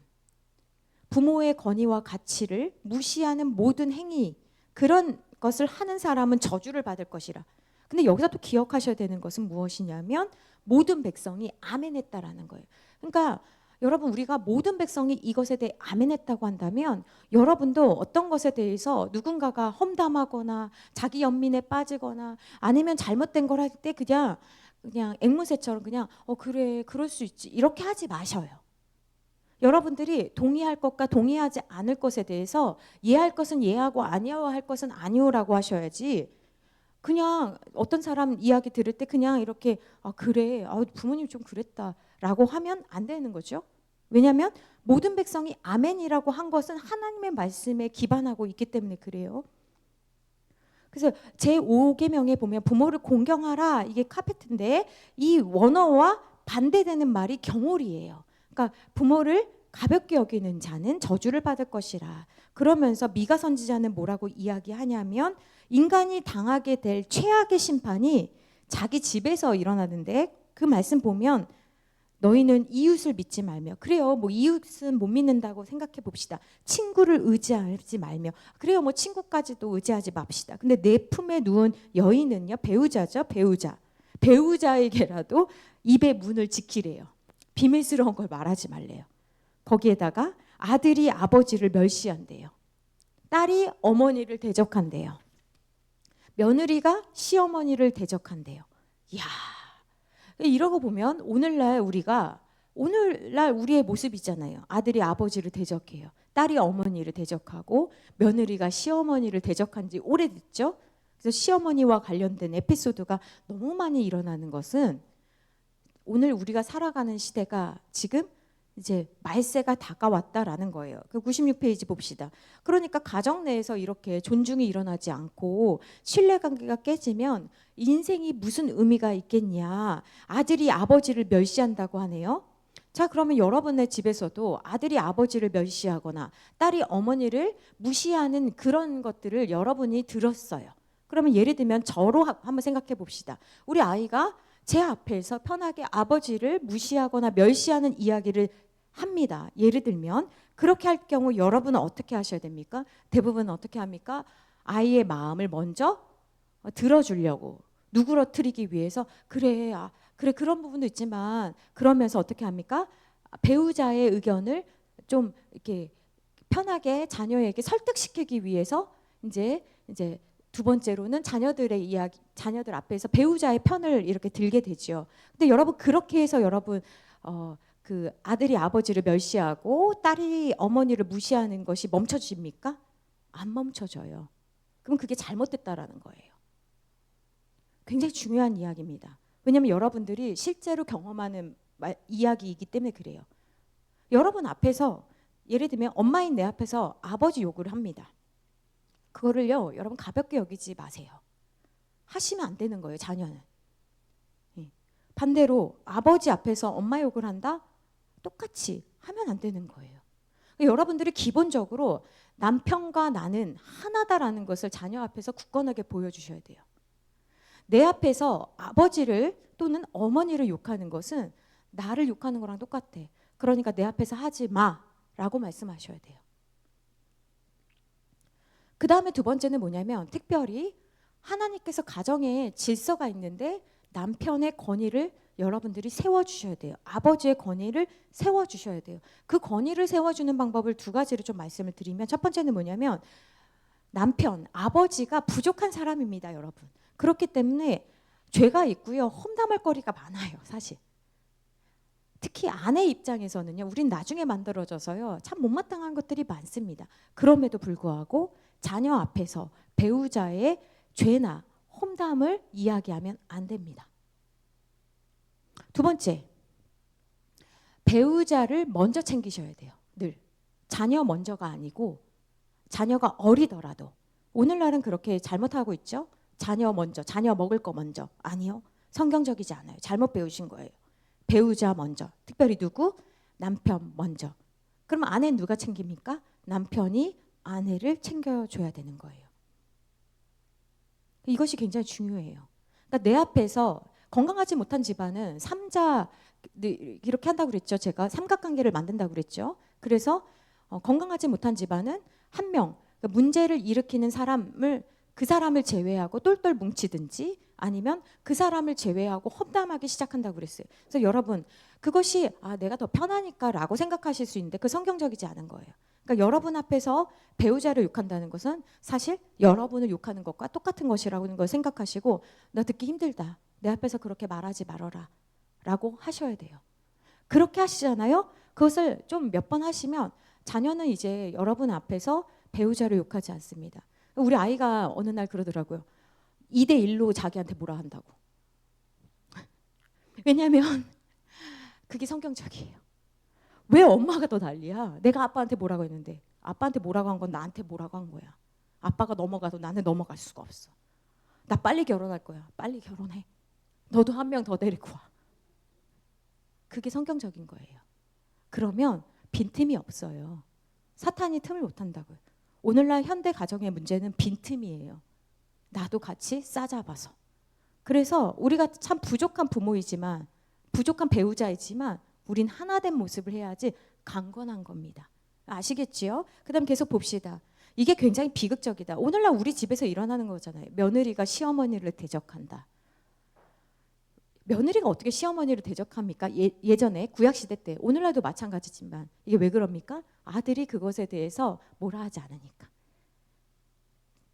부모의 권위와 가치를 무시하는 모든 행위, 그런 것을 하는 사람은 저주를 받을 것이라. 근데 여기서 또 기억하셔야 되는 것은 무엇이냐면 모든 백성이 아멘했다라는 거예요. 그러니까 여러분 우리가 모든 백성이 이것에 대해 아멘했다고 한다면 여러분도 어떤 것에 대해서 누군가가 험담하거나 자기 연민에 빠지거나 아니면 잘못된 걸 할 때 그냥 앵무새처럼 그냥 그래 그럴 수 있지 이렇게 하지 마셔요. 여러분들이 동의할 것과 동의하지 않을 것에 대해서 예할 것은 예하고 아니할 것은 아니오라고 하셔야지 그냥 어떤 사람 이야기 들을 때 그냥 이렇게 그래 부모님 좀 그랬다라고 하면 안 되는 거죠. 왜냐하면 모든 백성이 아멘이라고 한 것은 하나님의 말씀에 기반하고 있기 때문에 그래요. 그래서 제5계명에 보면 부모를 공경하라 이게 카페트인데 이 원어와 반대되는 말이 경홀이에요. 그러니까 부모를 가볍게 여기는 자는 저주를 받을 것이라. 그러면서 미가 선지자는 뭐라고 이야기하냐면 인간이 당하게 될 최악의 심판이 자기 집에서 일어나는데 그 말씀 보면 너희는 이웃을 믿지 말며 그래요 뭐 이웃은 못 믿는다고 생각해 봅시다. 친구를 의지하지 말며 그래요 뭐 친구까지도 의지하지 맙시다. 근데 내 품에 누운 여인은요 배우자죠. 배우자에게라도 입의 문을 지키래요. 비밀스러운 걸 말하지 말래요. 거기에다가 아들이 아버지를 멸시한대요. 딸이 어머니를 대적한대요. 며느리가 시어머니를 대적한대요. 이야 이러고 보면 오늘날 우리의 모습이잖아요. 아들이 아버지를 대적해요. 딸이 어머니를 대적하고 며느리가 시어머니를 대적한 지 오래됐죠. 그래서 시어머니와 관련된 에피소드가 너무 많이 일어나는 것은 오늘 우리가 살아가는 시대가 지금 이제 말세가 다가왔다라는 거예요. 그 96페이지 봅시다. 그러니까 가정 내에서 이렇게 존중이 일어나지 않고 신뢰관계가 깨지면 인생이 무슨 의미가 있겠냐. 아들이 아버지를 멸시한다고 하네요. 자, 그러면 여러분의 집에서도 아들이 아버지를 멸시하거나 딸이 어머니를 무시하는 그런 것들을 여러분이 들었어요. 그러면 예를 들면 저로 한번 생각해 봅시다. 우리 아이가 제 앞에서 편하게 아버지를 무시하거나 멸시하는 이야기를 합니다. 예를 들면 그렇게 할 경우 여러분은 어떻게 하셔야 됩니까? 대부분 어떻게 합니까? 아이의 마음을 먼저 들어주려고 누그러뜨리기 위해서 그래, 그래 그런 부분도 있지만 그러면서 어떻게 합니까? 배우자의 의견을 좀 이렇게 편하게 자녀에게 설득시키기 위해서 이제 두 번째로는 자녀들의 이야기, 자녀들 앞에서 배우자의 편을 이렇게 들게 되죠. 근데 여러분 그렇게 해서 여러분 그 아들이 아버지를 멸시하고 딸이 어머니를 무시하는 것이 멈춰집니까? 안 멈춰져요. 그럼 그게 잘못됐다라는 거예요. 굉장히 중요한 이야기입니다. 왜냐하면 여러분들이 실제로 경험하는 이야기이기 때문에 그래요. 여러분 앞에서 예를 들면 엄마인 내 앞에서 아버지 욕을 합니다. 그거를요 여러분 가볍게 여기지 마세요. 하시면 안 되는 거예요. 자녀는. 반대로 아버지 앞에서 엄마 욕을 한다? 똑같이 하면 안 되는 거예요. 여러분들이 기본적으로 남편과 나는 하나다라는 것을 자녀 앞에서 굳건하게 보여주셔야 돼요. 내 앞에서 아버지를 또는 어머니를 욕하는 것은 나를 욕하는 거랑 똑같아. 그러니까 내 앞에서 하지 마라고 말씀하셔야 돼요. 그 다음에 두 번째는 뭐냐면 특별히 하나님께서 가정에 질서가 있는데 남편의 권위를 여러분들이 세워주셔야 돼요. 아버지의 권위를 세워주셔야 돼요. 그 권위를 세워주는 방법을 두 가지를 좀 말씀을 드리면 첫 번째는 뭐냐면 남편, 아버지가 부족한 사람입니다. 여러분. 그렇기 때문에 죄가 있고요. 험담할 거리가 많아요. 사실. 특히 아내 입장에서는요. 우린 나중에 만들어져서요. 참 못마땅한 것들이 많습니다. 그럼에도 불구하고 자녀 앞에서 배우자의 죄나 험담을 이야기하면 안 됩니다. 두 번째, 배우자를 먼저 챙기셔야 돼요. 늘. 자녀 먼저가 아니고 자녀가 어리더라도. 오늘날은 그렇게 잘못하고 있죠. 자녀 먼저, 자녀 먹을 거 먼저. 아니요. 성경적이지 않아요. 잘못 배우신 거예요. 배우자 먼저. 특별히 누구? 남편 먼저. 그럼 아내는 누가 챙깁니까? 남편이 아내를 챙겨줘야 되는 거예요. 이것이 굉장히 중요해요. 그러니까 내 앞에서 건강하지 못한 집안은 삼자 이렇게 한다고 그랬죠. 제가 삼각관계를 만든다고 그랬죠. 그래서 건강하지 못한 집안은 한 명, 그러니까 문제를 일으키는 사람을 그 사람을 제외하고 똘똘 뭉치든지 아니면 그 사람을 제외하고 험담하기 시작한다고 그랬어요. 그래서 여러분 그것이 내가 더 편하니까라고 생각하실 수 있는데 그 성경적이지 않은 거예요. 그러니까 여러분 앞에서 배우자를 욕한다는 것은 사실 여러분을 욕하는 것과 똑같은 것이라는 걸 생각하시고 나 듣기 힘들다. 내 앞에서 그렇게 말하지 말아라 라고 하셔야 돼요. 그렇게 하시잖아요. 그것을 좀 몇 번 하시면 자녀는 이제 여러분 앞에서 배우자를 욕하지 않습니다. 우리 아이가 어느 날 그러더라고요. 2대1로 자기한테 뭐라 한다고. 왜냐하면 그게 성경적이에요. 왜 엄마가 더 난리야? 내가 아빠한테 뭐라고 했는데 아빠한테 뭐라고 한 건 나한테 뭐라고 한 거야. 아빠가 넘어가도 나는 넘어갈 수가 없어. 나 빨리 결혼할 거야. 빨리 결혼해. 너도 한 명 더 데리고 와. 그게 성경적인 거예요. 그러면 빈틈이 없어요. 사탄이 틈을 못 한다고요. 오늘날 현대 가정의 문제는 빈틈이에요. 나도 같이 싸잡아서. 그래서 우리가 참 부족한 부모이지만 부족한 배우자이지만 우린 하나된 모습을 해야지 강건한 겁니다. 아시겠지요? 그 다음 계속 봅시다. 이게 굉장히 비극적이다. 오늘날 우리 집에서 일어나는 거잖아요. 며느리가 시어머니를 대적한다. 며느리가 어떻게 시어머니를 대적합니까? 예전에 구약시대 때 오늘날도 마찬가지지만 이게 왜 그럽니까? 아들이 그것에 대해서 뭐라 하지 않으니까.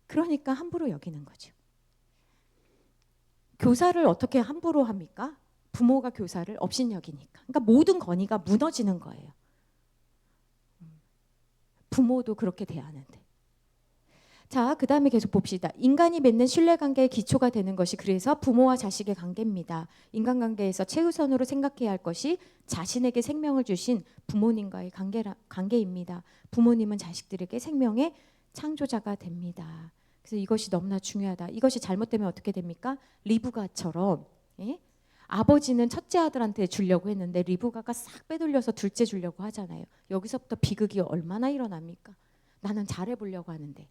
그러니까 함부로 여기는 거죠. 교사를 어떻게 함부로 합니까? 부모가 교사를 업신여기니까. 그러니까 모든 권위가 무너지는 거예요. 부모도 그렇게 대하는데. 자, 그 다음에 계속 봅시다. 인간이 맺는 신뢰관계의 기초가 되는 것이 그래서 부모와 자식의 관계입니다. 인간관계에서 최우선으로 생각해야 할 것이 자신에게 생명을 주신 부모님과의 관계입니다. 부모님은 자식들에게 생명의 창조자가 됩니다. 그래서 이것이 너무나 중요하다. 이것이 잘못되면 어떻게 됩니까? 리브가처럼 아버지는 첫째 아들한테 주려고 했는데 리브가가 싹 빼돌려서 둘째 주려고 하잖아요. 여기서부터 비극이 얼마나 일어납니까? 나는 잘해보려고 하는데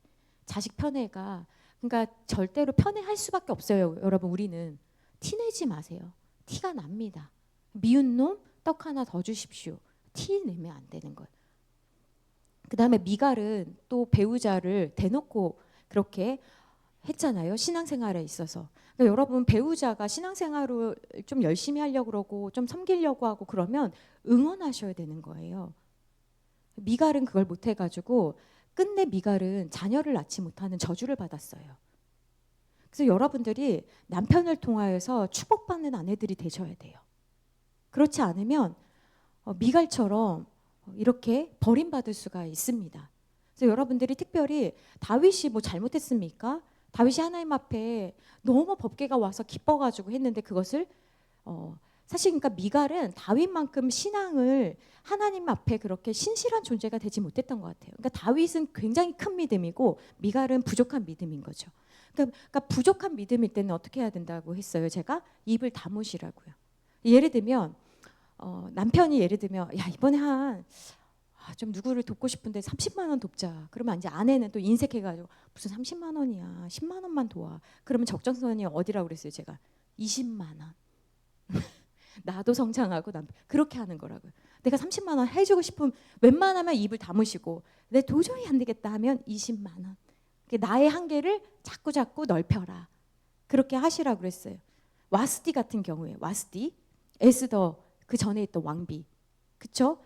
자식 편애가, 그러니까 절대로 편애할 수밖에 없어요. 여러분, 우리는 티내지 마세요. 티가 납니다. 미운 놈 떡 하나 더 주십시오. 티 내면 안 되는 거예요. 그 다음에 미갈은 또 배우자를 대놓고 그렇게 했잖아요. 신앙생활에 있어서. 그러니까 여러분, 배우자가 신앙생활을 좀 열심히 하려고 그러고 좀 섬기려고 하고 그러면 응원하셔야 되는 거예요. 미갈은 그걸 못 해가지고 끝내 미갈은 자녀를 낳지 못하는 저주를 받았어요. 그래서 여러분들이 남편을 통하여서 축복받는 아내들이 되셔야 돼요. 그렇지 않으면 미갈처럼 이렇게 버림받을 수가 있습니다. 그래서 여러분들이 특별히 다윗이 뭐 잘못했습니까? 다윗이 하나님 앞에 너무 법궤가 와서 기뻐가지고 했는데 그것을 사실 그러니까 미갈은 다윗만큼 신앙을 하나님 앞에 그렇게 신실한 존재가 되지 못했던 것 같아요. 그러니까 다윗은 굉장히 큰 믿음이고 미갈은 부족한 믿음인 거죠. 그러니까 부족한 믿음일 때는 어떻게 해야 된다고 했어요? 제가 입을 다무시라고요. 예를 들면 남편이 예를 들면 야 이번에 좀 누구를 돕고 싶은데 30만 원 돕자. 그러면 이제 아내는 또 인색해가지고 무슨 30만 원이야. 10만 원만 도와. 그러면 적정선이 어디라고 그랬어요? 제가 20만 원. 나도 성장하고 그렇게 하는 거라고요. 내가 30만 원 해주고 싶으면 웬만하면 입을 다무시고 내 도저히 안 되겠다 하면 20만 원. 나의 한계를 자꾸 넓혀라. 그렇게 하시라고 그랬어요. 와스디 같은 경우에 와스디, 에스더 그 전에 있던 왕비, 그렇죠?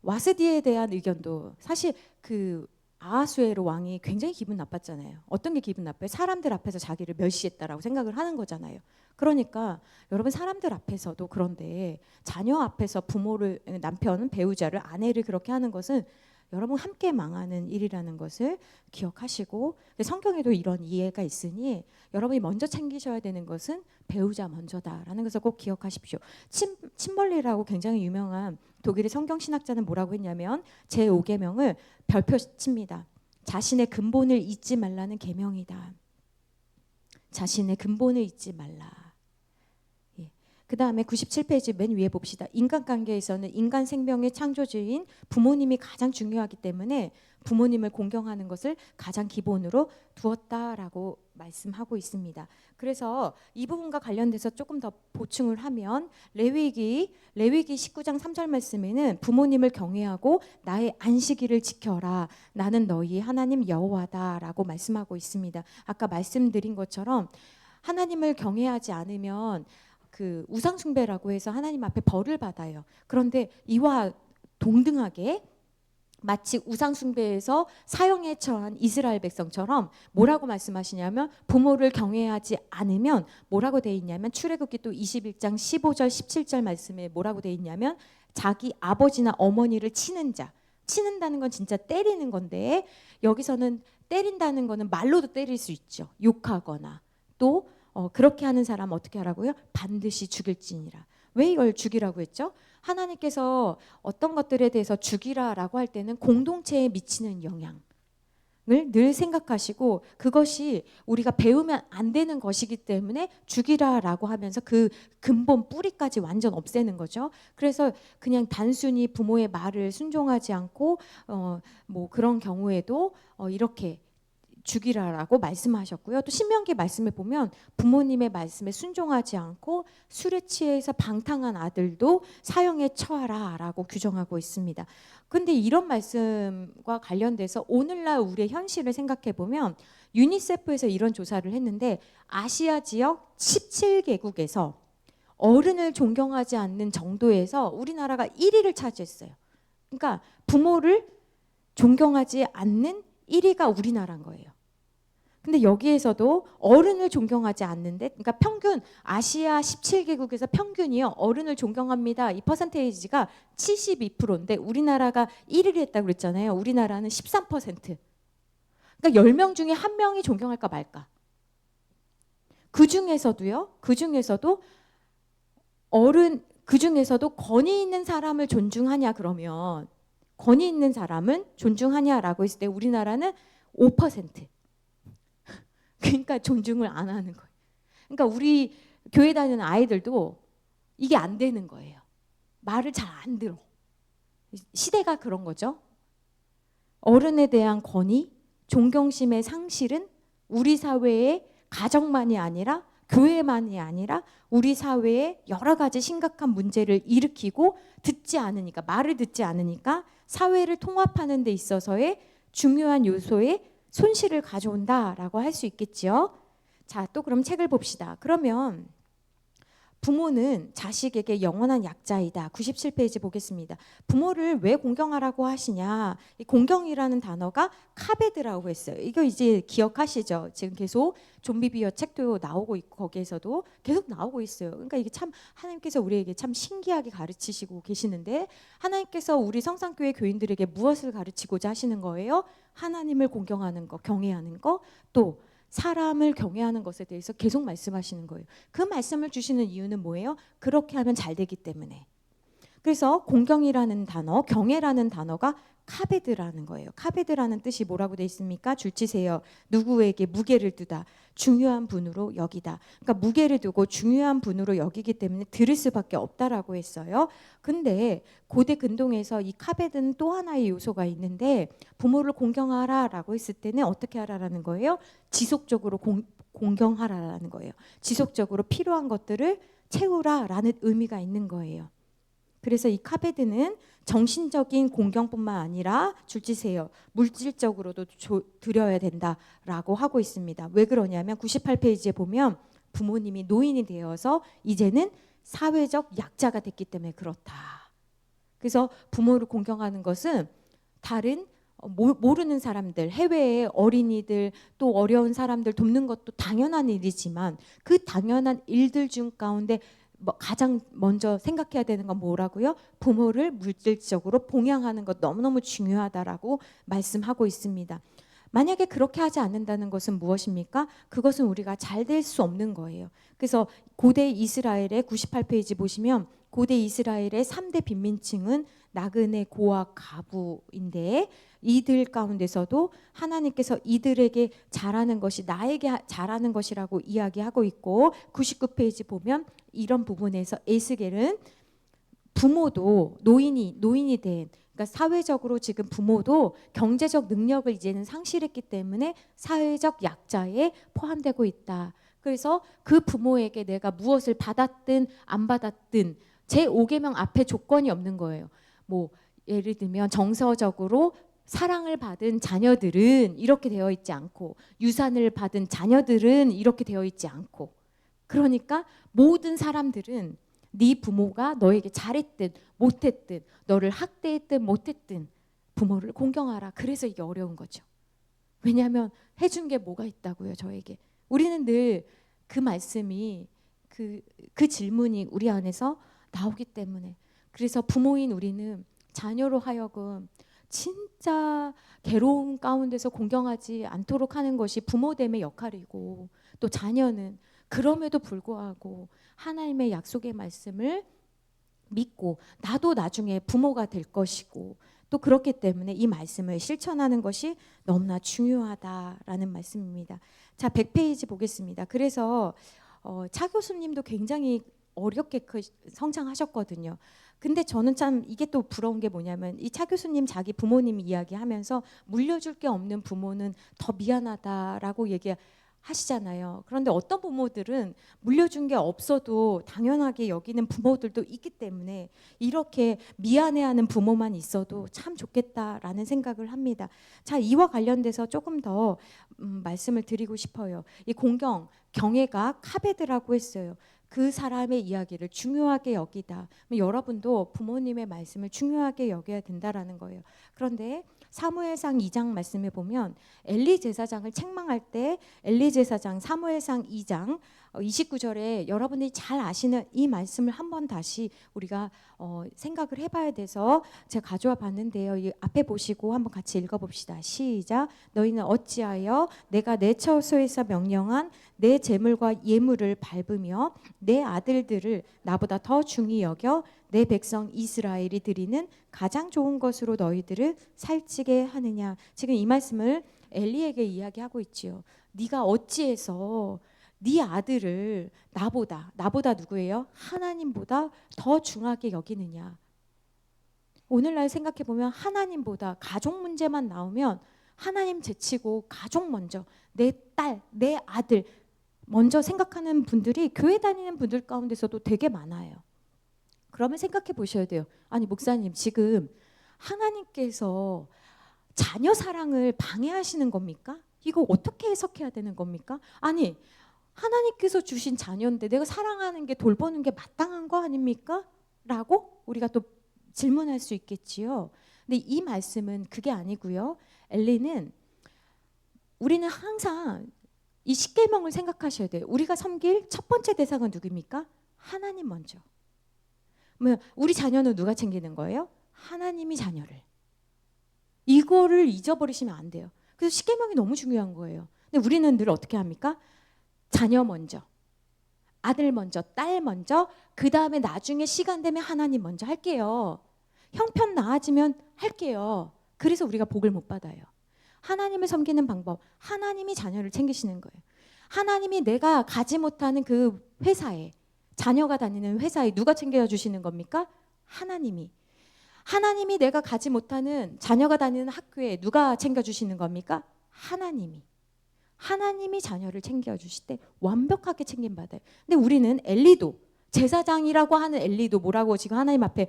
와스디에 대한 의견도 사실 그 아하수에로 왕이 굉장히 기분 나빴잖아요. 어떤 게 기분 나빠요? 사람들 앞에서 자기를 멸시했다라고 생각을 하는 거잖아요. 그러니까 여러분 사람들 앞에서도 그런데 자녀 앞에서 부모를, 남편, 배우자를, 아내를 그렇게 하는 것은 여러분 함께 망하는 일이라는 것을 기억하시고, 성경에도 이런 이해가 있으니 여러분이 먼저 챙기셔야 되는 것은 배우자 먼저다라는 것을 꼭 기억하십시오. 침벌리라고 굉장히 유명한 독일의 성경신학자는 뭐라고 했냐면 제5계명을 별표 칩니다. 자신의 근본을 잊지 말라는 계명이다. 자신의 근본을 잊지 말라. 그 다음에 97페이지 맨 위에 봅시다. 인간관계에서는 인간 생명의 창조주인 부모님이 가장 중요하기 때문에 부모님을 공경하는 것을 가장 기본으로 두었다라고 말씀하고 있습니다. 그래서 이 부분과 관련돼서 조금 더 보충을 하면 레위기 19장 3절 말씀에는 부모님을 경외하고 나의 안식일을 지켜라. 나는 너희 하나님 여호와다라고 말씀하고 있습니다. 아까 말씀드린 것처럼 하나님을 경외하지 않으면 그 우상 숭배라고 해서 하나님 앞에 벌을 받아요. 그런데 이와 동등하게 마치 우상 숭배에서 사형에 처한 이스라엘 백성처럼 뭐라고 말씀하시냐면 부모를 경외하지 않으면 뭐라고 돼 있냐면 출애굽기 또 21장 15절 17절 말씀에 뭐라고 돼 있냐면 자기 아버지나 어머니를 치는 자, 치는다는 건 진짜 때리는 건데 여기서는 때린다는 거는 말로도 때릴 수 있죠. 욕하거나 또 그렇게 하는 사람 어떻게 하라고요? 반드시 죽일지니라. 왜 이걸 죽이라고 했죠? 하나님께서 어떤 것들에 대해서 죽이라라고 할 때는 공동체에 미치는 영향을 늘 생각하시고 그것이 우리가 배우면 안 되는 것이기 때문에 죽이라라고 하면서 그 근본 뿌리까지 완전 없애는 거죠. 그래서 그냥 단순히 부모의 말을 순종하지 않고 뭐 그런 경우에도 이렇게 죽이라라고 말씀하셨고요. 또 신명기 말씀에 보면 부모님의 말씀에 순종하지 않고 술에 취해서 방탕한 아들도 사형에 처하라라고 규정하고 있습니다. 근데 이런 말씀과 관련돼서 오늘날 우리의 현실을 생각해 보면 유니세프에서 이런 조사를 했는데 아시아 지역 17개국에서 어른을 존경하지 않는 정도에서 우리나라가 1위를 차지했어요. 그러니까 부모를 존경하지 않는 1위가 우리나라인 거예요. 근데 여기에서도 어른을 존경하지 않는데, 그러니까 평균 아시아 17개국에서 평균이요 어른을 존경합니다. 이 퍼센테이지가 72%인데 우리나라가 1위를 했다고 그랬잖아요. 우리나라는 13%. 그러니까 10명 중에 1명이 존경할까 말까. 그 중에서도 권위 있는 사람을 존중하냐 그러면 권위 있는 사람은 존중하냐라고 했을 때 우리나라는 5%. 그러니까 존중을 안 하는 거예요. 그러니까 우리 교회 다니는 아이들도 이게 안 되는 거예요. 말을 잘 안 들어. 시대가 그런 거죠. 어른에 대한 권위, 존경심의 상실은 우리 사회의 가정만이 아니라 교회만이 아니라 우리 사회에 여러 가지 심각한 문제를 일으키고 듣지 않으니까, 말을 듣지 않으니까 사회를 통합하는 데 있어서의 중요한 요소에 손실을 가져온다라고 할 수 있겠지요. 자, 또 그럼 책을 봅시다. 그러면 부모는 자식에게 영원한 약자이다. 97페이지 보겠습니다. 부모를 왜 공경하라고 하시냐. 이 공경이라는 단어가 카베드라고 했어요. 이거 이제 기억하시죠? 지금 계속 좀비 비어 책도 나오고 있고 거기에서도 계속 나오고 있어요. 그러니까 이게 참 하나님께서 우리에게 참 신기하게 가르치시고 계시는데, 하나님께서 우리 성산교회 교인들에게 무엇을 가르치고자 하시는 거예요? 하나님을 공경하는 거, 경외하는 거, 또 사람을 경외하는 것에 대해서 계속 말씀하시는 거예요. 그 말씀을 주시는 이유는 뭐예요? 그렇게 하면 잘 되기 때문에. 그래서 공경이라는 단어, 경외라는 단어가 카베드라는 거예요. 카베드라는 뜻이 뭐라고 돼 있습니까? 줄치세요. 누구에게 무게를 두다, 중요한 분으로 여기다. 그러니까 무게를 두고 중요한 분으로 여기기 때문에 들을 수밖에 없다라고 했어요. 근데 고대 근동에서 이 카베드는 또 하나의 요소가 있는데, 부모를 공경하라라고 했을 때는 어떻게 하라라는 거예요? 지속적으로 공경하라라는 거예요. 지속적으로 필요한 것들을 채우라라는 의미가 있는 거예요. 그래서 이 카베드는 정신적인 공경뿐만 아니라 줄지세요. 물질적으로도 드려야 된다라고 하고 있습니다. 왜 그러냐면 98페이지에 보면 부모님이 노인이 되어서 이제는 사회적 약자가 됐기 때문에 그렇다. 그래서 부모를 공경하는 것은 다른 모르는 사람들, 해외의 어린이들, 또 어려운 사람들 돕는 것도 당연한 일이지만 그 당연한 일들 중 가운데 가장 먼저 생각해야 되는 건 뭐라고요? 부모를 물질적으로 봉양하는 것 너무너무 중요하다라고 말씀하고 있습니다. 만약에 그렇게 하지 않는다는 것은 무엇입니까? 그것은 우리가 잘 될 수 없는 거예요. 그래서 고대 이스라엘의 98페이지 보시면 고대 이스라엘의 3대 빈민층은 나그네, 고아, 가부인데 이들 가운데서도 하나님께서 이들에게 잘하는 것이 나에게 잘하는 것이라고 이야기하고 있고, 99페이지 보면 이런 부분에서 에스겔은 부모도 노인이 된, 그러니까 사회적으로 지금 부모도 경제적 능력을 이제는 상실했기 때문에 사회적 약자에 포함되고 있다. 그래서 그 부모에게 내가 무엇을 받았든 안 받았든 제5계명 앞에 조건이 없는 거예요. 뭐 예를 들면 정서적으로 사랑을 받은 자녀들은 이렇게 되어 있지 않고, 유산을 받은 자녀들은 이렇게 되어 있지 않고, 그러니까 모든 사람들은 네 부모가 너에게 잘했든 못했든, 너를 학대했든 못했든 부모를 공경하라. 그래서 이게 어려운 거죠. 왜냐하면 해준 게 뭐가 있다고요, 저에게. 우리는 늘 그 말씀이 그 질문이 우리 안에서 나오기 때문에. 그래서 부모인 우리는 자녀로 하여금 진짜 괴로운 가운데서 공경하지 않도록 하는 것이 부모됨의 역할이고, 또 자녀는 그럼에도 불구하고 하나님의 약속의 말씀을 믿고 나도 나중에 부모가 될 것이고, 또 그렇기 때문에 이 말씀을 실천하는 것이 너무나 중요하다라는 말씀입니다. 자, 100페이지 보겠습니다. 그래서 차 교수님도 굉장히 어렵게 성장하셨거든요. 근데 저는 참 이게 또 부러운 게 뭐냐면, 이 차 교수님 자기 부모님 이야기하면서 물려줄 게 없는 부모는 더 미안하다라고 얘기하시잖아요. 그런데 어떤 부모들은 물려준 게 없어도 당연하게 여기는 부모들도 있기 때문에 이렇게 미안해하는 부모만 있어도 참 좋겠다라는 생각을 합니다. 자, 이와 관련돼서 조금 더 말씀을 드리고 싶어요. 이 경애가 카베드라고 했어요. 그 사람의 이야기를 중요하게 여기다. 여러분도 부모님의 말씀을 중요하게 여겨야 된다라는 거예요. 그런데 사무엘상 2장 말씀에 보면 엘리 제사장을 책망할 때 엘리 제사장 사무엘상 2장 29절에 여러분들이 잘 아시는 이 말씀을 한번 다시 우리가 생각을 해봐야 돼서 제가 가져와 봤는데요. 이 앞에 보시고 한번 같이 읽어봅시다. 시작. 너희는 어찌하여 내가 내 처소에서 명령한 내 재물과 예물을 밟으며 내 아들들을 나보다 더 중히 여겨 내 백성 이스라엘이 드리는 가장 좋은 것으로 너희들을 살찌게 하느냐. 지금 이 말씀을 엘리에게 이야기하고 있지요. 네가 어찌해서 네 아들을 나보다 누구예요? 하나님보다 더 중하게 여기느냐. 오늘날 생각해보면 하나님보다 가족 문제만 나오면 하나님 제치고 가족 먼저, 내 딸, 내 아들 먼저 생각하는 분들이 교회 다니는 분들 가운데서도 되게 많아요. 그러면 생각해 보셔야 돼요. 아니 목사님, 지금 하나님께서 자녀 사랑을 방해하시는 겁니까? 이거 어떻게 해석해야 되는 겁니까? 아니 하나님께서 주신 자녀인데 내가 사랑하는 게 돌보는 게 마땅한 거 아닙니까? 라고 우리가 또 질문할 수 있겠지요. 근데 이 말씀은 그게 아니고요. 엘리는, 우리는 항상 이 십계명을 생각하셔야 돼요. 우리가 섬길 첫 번째 대상은 누굽니까? 하나님 먼저. 우리 자녀는 누가 챙기는 거예요? 하나님이 자녀를. 이거를 잊어버리시면 안 돼요. 그래서 십계명이 너무 중요한 거예요. 근데 우리는 늘 어떻게 합니까? 자녀 먼저, 아들 먼저, 딸 먼저, 그 다음에 나중에 시간 되면 하나님 먼저 할게요. 형편 나아지면 할게요. 그래서 우리가 복을 못 받아요. 하나님을 섬기는 방법, 하나님이 자녀를 챙기시는 거예요. 하나님이 내가 가지 못하는 그 회사에, 자녀가 다니는 회사에 누가 챙겨주시는 겁니까? 하나님이. 하나님이 내가 가지 못하는 자녀가 다니는 학교에 누가 챙겨주시는 겁니까? 하나님이. 하나님이 자녀를 챙겨주실 때 완벽하게 챙김받아요. 근데 우리는 엘리도, 제사장이라고 하는 엘리도 뭐라고 지금 하나님 앞에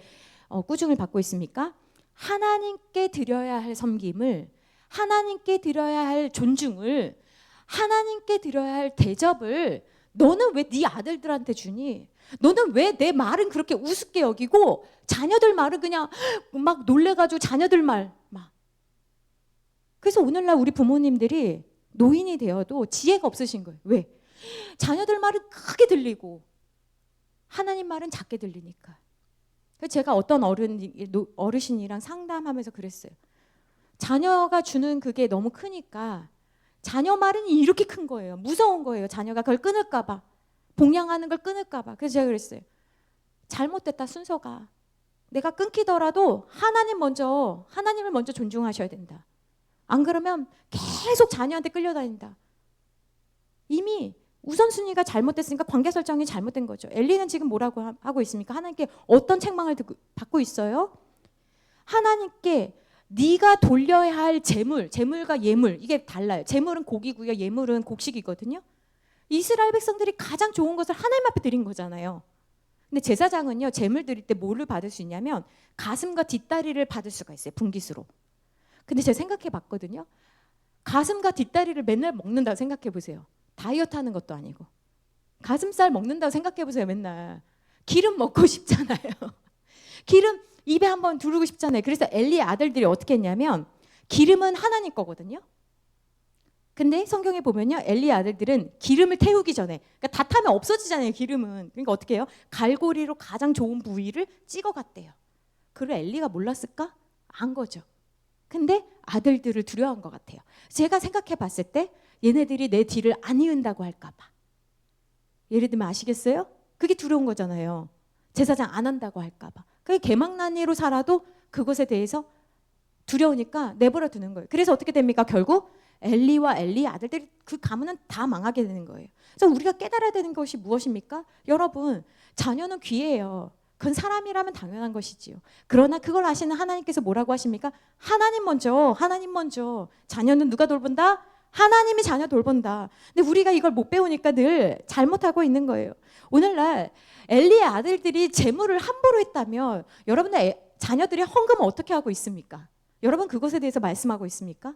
꾸중을 받고 있습니까? 하나님께 드려야 할 섬김을, 하나님께 드려야 할 존중을, 하나님께 드려야 할 대접을 너는 왜 네 아들들한테 주니? 너는 왜 내 말은 그렇게 우습게 여기고 자녀들 말은 그냥 막 놀래가지고 자녀들 말 막. 그래서 오늘날 우리 부모님들이 노인이 되어도 지혜가 없으신 거예요. 왜? 자녀들 말은 크게 들리고 하나님 말은 작게 들리니까. 제가 어떤 어르신이랑 상담하면서 그랬어요. 자녀가 주는 그게 너무 크니까 자녀 말은 이렇게 큰 거예요. 무서운 거예요. 자녀가 그걸 끊을까 봐. 봉양하는 걸 끊을까 봐. 그래서 제가 그랬어요. 잘못됐다 순서가. 내가 끊기더라도 하나님을 먼저 존중하셔야 된다. 안 그러면 계속 자녀한테 끌려다닌다. 이미 우선순위가 잘못됐으니까 관계 설정이 잘못된 거죠. 엘리는 지금 뭐라고 하고 있습니까? 하나님께 어떤 책망을 받고 있어요? 하나님께 네가 돌려야 할 재물과 예물, 이게 달라요. 재물은 고기고요. 예물은 곡식이거든요. 이스라엘 백성들이 가장 좋은 것을 하나님 앞에 드린 거잖아요. 근데 제사장은요, 재물 드릴 때 뭐를 받을 수 있냐면 가슴과 뒷다리를 받을 수가 있어요. 분깃으로. 근데 제가 생각해 봤거든요. 가슴과 뒷다리를 맨날 먹는다고 생각해 보세요. 다이어트 하는 것도 아니고. 가슴살 먹는다고 생각해 보세요. 맨날. 기름 먹고 싶잖아요. 기름 입에 한번 두르고 싶잖아요. 그래서 엘리의 아들들이 어떻게 했냐면 기름은 하나님 거거든요. 근데 성경에 보면요. 엘리의 아들들은 기름을 태우기 전에, 그러니까 다 타면 없어지잖아요. 기름은. 그러니까 어떻게 해요? 갈고리로 가장 좋은 부위를 찍어갔대요. 그걸 엘리가 몰랐을까? 안 거죠. 근데 아들들을 두려워한 것 같아요. 제가 생각해 봤을 때 얘네들이 내 뒤를 안 이은다고 할까 봐. 예를 들면 아시겠어요? 그게 두려운 거잖아요. 제사장 안 한다고 할까 봐. 그게 개망난이로 살아도 그것에 대해서 두려우니까 내버려 두는 거예요. 그래서 어떻게 됩니까? 결국 엘리와 엘리의 아들들이 그 가문은 다 망하게 되는 거예요. 그래서 우리가 깨달아야 되는 것이 무엇입니까? 여러분, 자녀는 귀해요. 그건 사람이라면 당연한 것이지요. 그러나 그걸 아시는 하나님께서 뭐라고 하십니까? 하나님 먼저. 자녀는 누가 돌본다? 하나님이 자녀 돌본다. 근데 우리가 이걸 못 배우니까 늘 잘못하고 있는 거예요. 오늘날 엘리의 아들들이 재물을 함부로 했다면 여러분의 자녀들이 헌금을 어떻게 하고 있습니까? 여러분 그것에 대해서 말씀하고 있습니까?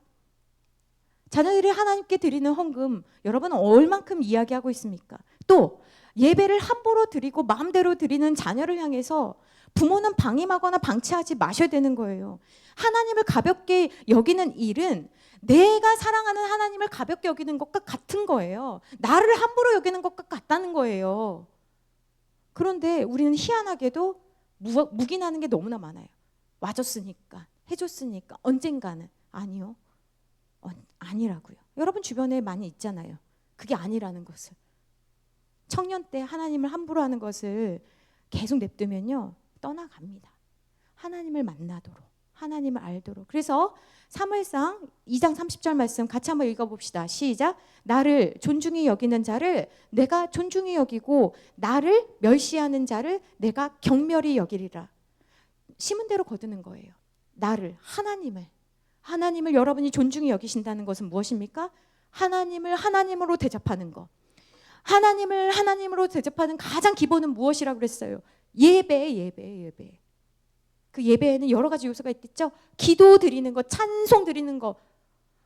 자녀들이 하나님께 드리는 헌금 여러분은 얼만큼 이야기하고 있습니까? 또 예배를 함부로 드리고 마음대로 드리는 자녀를 향해서 부모는 방임하거나 방치하지 마셔야 되는 거예요. 하나님을 가볍게 여기는 일은 내가 사랑하는 하나님을 가볍게 여기는 것과 같은 거예요. 나를 함부로 여기는 것과 같다는 거예요. 그런데 우리는 희한하게도 묵인하는 게 너무나 많아요. 와줬으니까, 해줬으니까, 언젠가는. 아니요. 아니라고요. 여러분 주변에 많이 있잖아요. 그게 아니라는 것을. 청년 때 하나님을 함부로 하는 것을 계속 냅두면요. 떠나갑니다. 하나님을 만나도록. 하나님을 알도록. 그래서 사무엘상 2장 30절 말씀 같이 한번 읽어봅시다. 시작. 나를 존중히 여기는 자를 내가 존중히 여기고 나를 멸시하는 자를 내가 경멸히 여기리라. 심은 대로 거두는 거예요. 나를, 하나님을 여러분이 존중히 여기신다는 것은 무엇입니까? 하나님을 하나님으로 대접하는 것. 하나님을 하나님으로 대접하는 가장 기본은 무엇이라고 그랬어요? 예배. 그 예배에는 여러 가지 요소가 있겠죠? 기도 드리는 거, 찬송 드리는 거.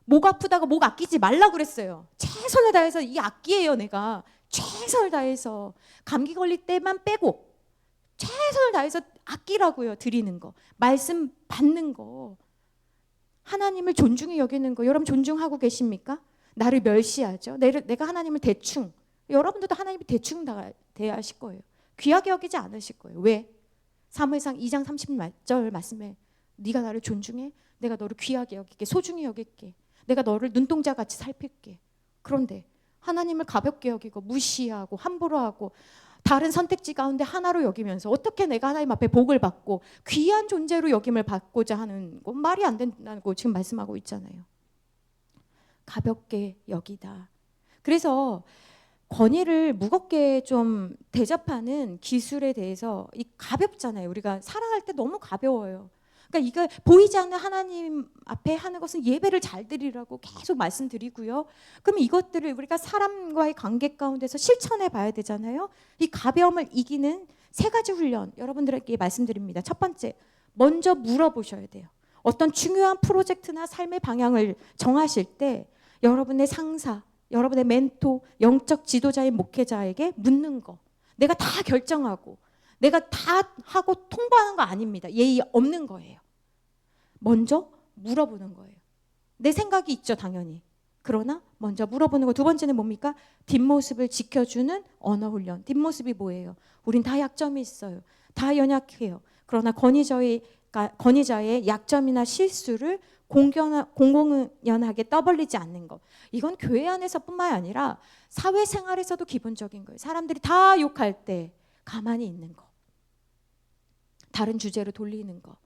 목 아프다고 목 아끼지 말라고 그랬어요. 최선을 다해서, 이 악기예요, 내가. 최선을 다해서. 감기 걸릴 때만 빼고 최선을 다해서 아끼라고요. 드리는 거. 말씀 받는 거. 하나님을 존중히 여기는 거. 여러분 존중하고 계십니까? 나를 멸시하죠. 내가 하나님을 대충. 여러분들도 하나님이 대충 대하실 거예요. 귀하게 여기지 않으실 거예요. 왜? 사무엘상 2장 30절 말씀에 네가 나를 존중해? 내가 너를 귀하게 여길게. 소중히 여길게. 내가 너를 눈동자같이 살필게. 그런데 하나님을 가볍게 여기고 무시하고 함부로 하고 다른 선택지 가운데 하나로 여기면서 어떻게 내가 하나님 앞에 복을 받고 귀한 존재로 여김을 받고자 하는 건 말이 안 된다고 지금 말씀하고 있잖아요. 가볍게 여기다. 그래서 권위를 무겁게 좀 대접하는 기술에 대해서 이 가볍잖아요. 우리가 사랑할 때 너무 가벼워요. 그러니까 이거 보이지 않는 하나님 앞에 하는 것은 예배를 잘 드리라고 계속 말씀드리고요. 그럼 이것들을 우리가 사람과의 관계 가운데서 실천해 봐야 되잖아요. 이 가벼움을 이기는 3가지 훈련 여러분들에게 말씀드립니다. 첫 번째, 먼저 물어보셔야 돼요. 어떤 중요한 프로젝트나 삶의 방향을 정하실 때 여러분의 상사, 여러분의 멘토, 영적 지도자인 목회자에게 묻는 거. 내가 다 결정하고 내가 다 하고 통보하는 거 아닙니다. 예의 없는 거예요. 먼저 물어보는 거예요. 내 생각이 있죠, 당연히. 그러나 먼저 물어보는 거. 두 번째는 뭡니까? 뒷모습을 지켜주는 언어 훈련. 뒷모습이 뭐예요? 우린 다 약점이 있어요. 다 연약해요. 그러나 권위자의 약점이나 실수를 공공연하게 떠벌리지 않는 것. 이건 교회 안에서뿐만 아니라 사회생활에서도 기본적인 거예요. 사람들이 다 욕할 때 가만히 있는 거. 다른 주제로 돌리는 거.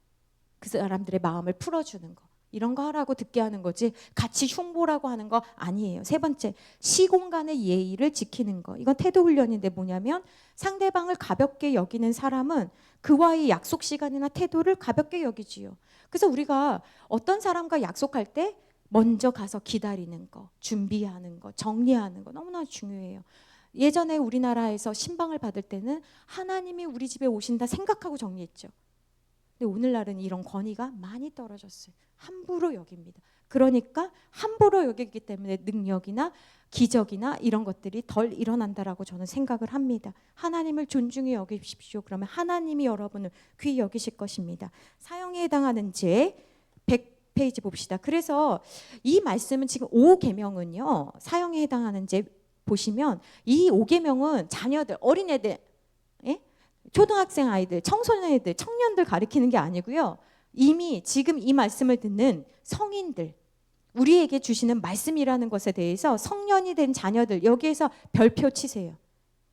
그 사람들의 마음을 풀어주는 거. 이런 거 하라고 듣게 하는 거지 같이 흉보라고 하는 거 아니에요. 3번째, 시공간의 예의를 지키는 거. 이건 태도 훈련인데 뭐냐면 상대방을 가볍게 여기는 사람은 그와의 약속 시간이나 태도를 가볍게 여기지요. 그래서 우리가 어떤 사람과 약속할 때 먼저 가서 기다리는 거, 준비하는 거, 정리하는 거 너무나 중요해요. 예전에 우리나라에서 신방을 받을 때는 하나님이 우리 집에 오신다 생각하고 정리했죠. 근데 오늘날은 이런 권위가 많이 떨어졌어요. 함부로 여깁니다. 그러니까 함부로 여기기 때문에 능력이나 기적이나 이런 것들이 덜 일어난다라고 저는 생각을 합니다. 하나님을 존중히 여기십시오. 그러면 하나님이 여러분을 귀히 여기실 것입니다. 사형에 해당하는 죄 100페이지 봅시다. 그래서 이 말씀은 지금 5계명은요. 사형에 해당하는 죄 보시면 이 5계명은 자녀들, 어린애들, 예? 초등학생 아이들, 청소년애들, 청년들 가리키는 게 아니고요. 이미 지금 이 말씀을 듣는 성인들, 우리에게 주시는 말씀이라는 것에 대해서 성년이 된 자녀들 여기에서 별표 치세요.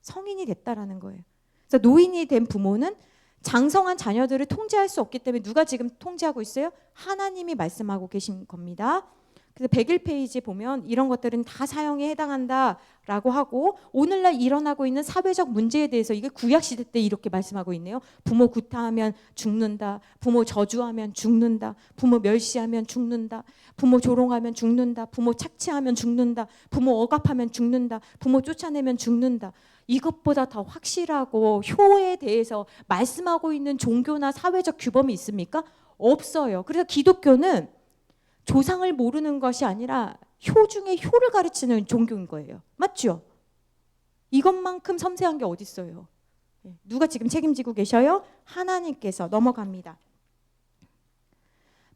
성인이 됐다라는 거예요. 그래서 노인이 된 부모는 장성한 자녀들을 통제할 수 없기 때문에 누가 지금 통제하고 있어요? 하나님이 말씀하고 계신 겁니다. 그래서 101페이지 보면 이런 것들은 다 사형에 해당한다라고 하고 오늘날 일어나고 있는 사회적 문제에 대해서 이게 구약시대 때 이렇게 말씀하고 있네요. 부모 구타하면 죽는다. 부모 저주하면 죽는다. 부모 멸시하면 죽는다. 부모 조롱하면 죽는다. 부모 착취하면 죽는다. 부모 억압하면 죽는다. 부모 쫓아내면 죽는다. 이것보다 더 확실하고 효에 대해서 말씀하고 있는 종교나 사회적 규범이 있습니까? 없어요. 그래서 기독교는 조상을 모르는 것이 아니라 효 중에 효를 가르치는 종교인 거예요. 맞죠? 이것만큼 섬세한 게 어디 있어요? 누가 지금 책임지고 계셔요? 하나님께서. 넘어갑니다.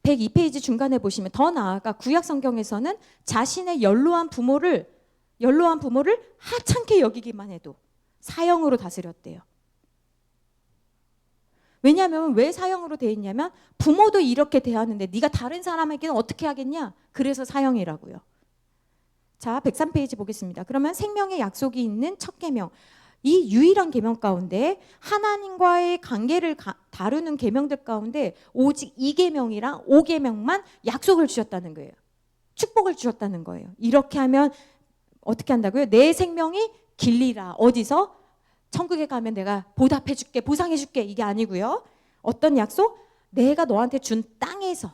102페이지 중간에 보시면 더 나아가 구약 성경에서는 자신의 연로한 부모를 하찮게 여기기만 해도 사형으로 다스렸대요. 왜냐하면 왜 사형으로 돼 있냐면 부모도 이렇게 대하는데 네가 다른 사람에게는 어떻게 하겠냐? 그래서 사형이라고요. 자, 103페이지 보겠습니다. 그러면 생명의 약속이 있는 첫 계명. 이 유일한 계명 가운데 하나님과의 관계를 다루는 계명들 가운데 오직 이 계명이랑 5계명만 약속을 주셨다는 거예요. 축복을 주셨다는 거예요. 이렇게 하면 어떻게 한다고요? 내 생명이 길리라. 어디서? 천국에 가면 내가 보답해 줄게, 보상해 줄게. 이게 아니고요. 어떤 약속? 내가 너한테 준 땅에서,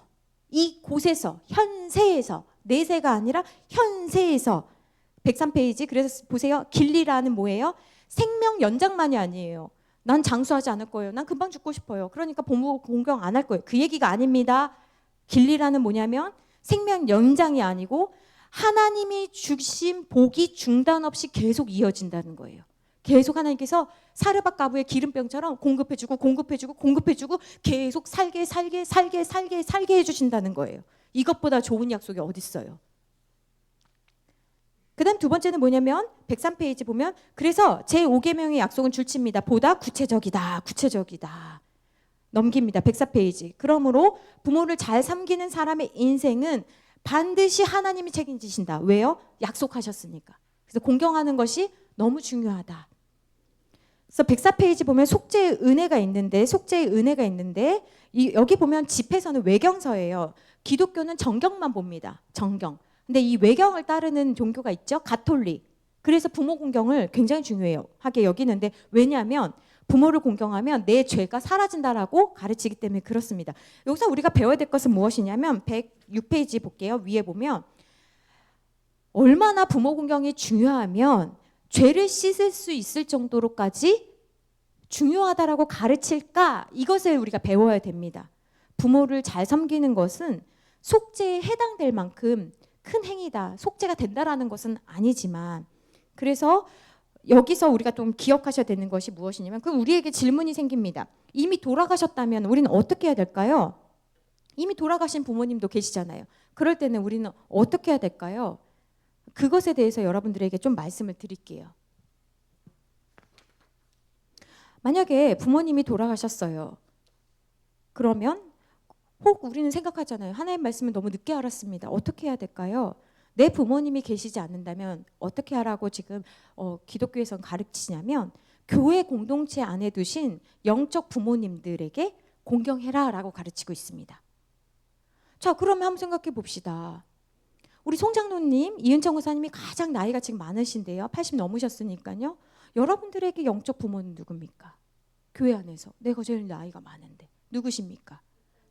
이 곳에서, 현세에서, 내세가 아니라 현세에서. 103페이지. 그래서 보세요. 길리라는 뭐예요? 생명 연장만이 아니에요. 난 장수하지 않을 거예요. 난 금방 죽고 싶어요. 그러니까 부모 공경 안 할 거예요. 그 얘기가 아닙니다. 길리라는 뭐냐면 생명 연장이 아니고 하나님이 주신 복이 중단 없이 계속 이어진다는 거예요. 계속 하나님께서 사르밧 가부의 기름병처럼 공급해주고 공급해주고 공급해주고 계속 살게 해주신다는 거예요. 이것보다 좋은 약속이 어디 있어요? 그 다음 두 번째는 뭐냐면 103페이지 보면 그래서 제5계명의 약속은 줄칩니다. 보다 구체적이다. 넘깁니다. 104페이지. 그러므로 부모를 잘 섬기는 사람의 인생은 반드시 하나님이 책임지신다. 왜요? 약속하셨으니까. 그래서 공경하는 것이 너무 중요하다. 그래서 104페이지 보면 속죄의 은혜가 있는데 여기 보면 집회서는 외경서예요. 기독교는 정경만 봅니다. 정경. 근데 이 외경을 따르는 종교가 있죠. 가톨릭. 그래서 부모 공경을 굉장히 중요하게 여기는데 왜냐하면 부모를 공경하면 내 죄가 사라진다라고 가르치기 때문에 그렇습니다. 여기서 우리가 배워야 될 것은 무엇이냐면 106페이지 볼게요. 위에 보면 얼마나 부모 공경이 중요하면 죄를 씻을 수 있을 정도로까지 중요하다라고 가르칠까? 이것을 우리가 배워야 됩니다. 부모를 잘 섬기는 것은 속죄에 해당될 만큼 큰 행위다. 속죄가 된다라는 것은 아니지만 그래서 여기서 우리가 좀 기억하셔야 되는 것이 무엇이냐면 그럼 우리에게 질문이 생깁니다. 이미 돌아가셨다면 우리는 어떻게 해야 될까요? 이미 돌아가신 부모님도 계시잖아요. 그럴 때는 우리는 어떻게 해야 될까요? 그것에 대해서 여러분들에게 좀 말씀을 드릴게요. 만약에 부모님이 돌아가셨어요. 그러면 혹 우리는 생각하잖아요. 하나님 말씀을 너무 늦게 알았습니다. 어떻게 해야 될까요? 내 부모님이 계시지 않는다면 어떻게 하라고 지금 기독교에선 가르치냐면 교회 공동체 안에 두신 영적 부모님들에게 공경해라라고 가르치고 있습니다. 자, 그러면 한번 생각해 봅시다. 우리 송장로님, 이은정 의사님이 가장 나이가 지금 많으신데요. 80 넘으셨으니까요. 여러분들에게 영적 부모는 누굽니까? 교회 안에서 내가 제일 나이가 많은데 누구십니까?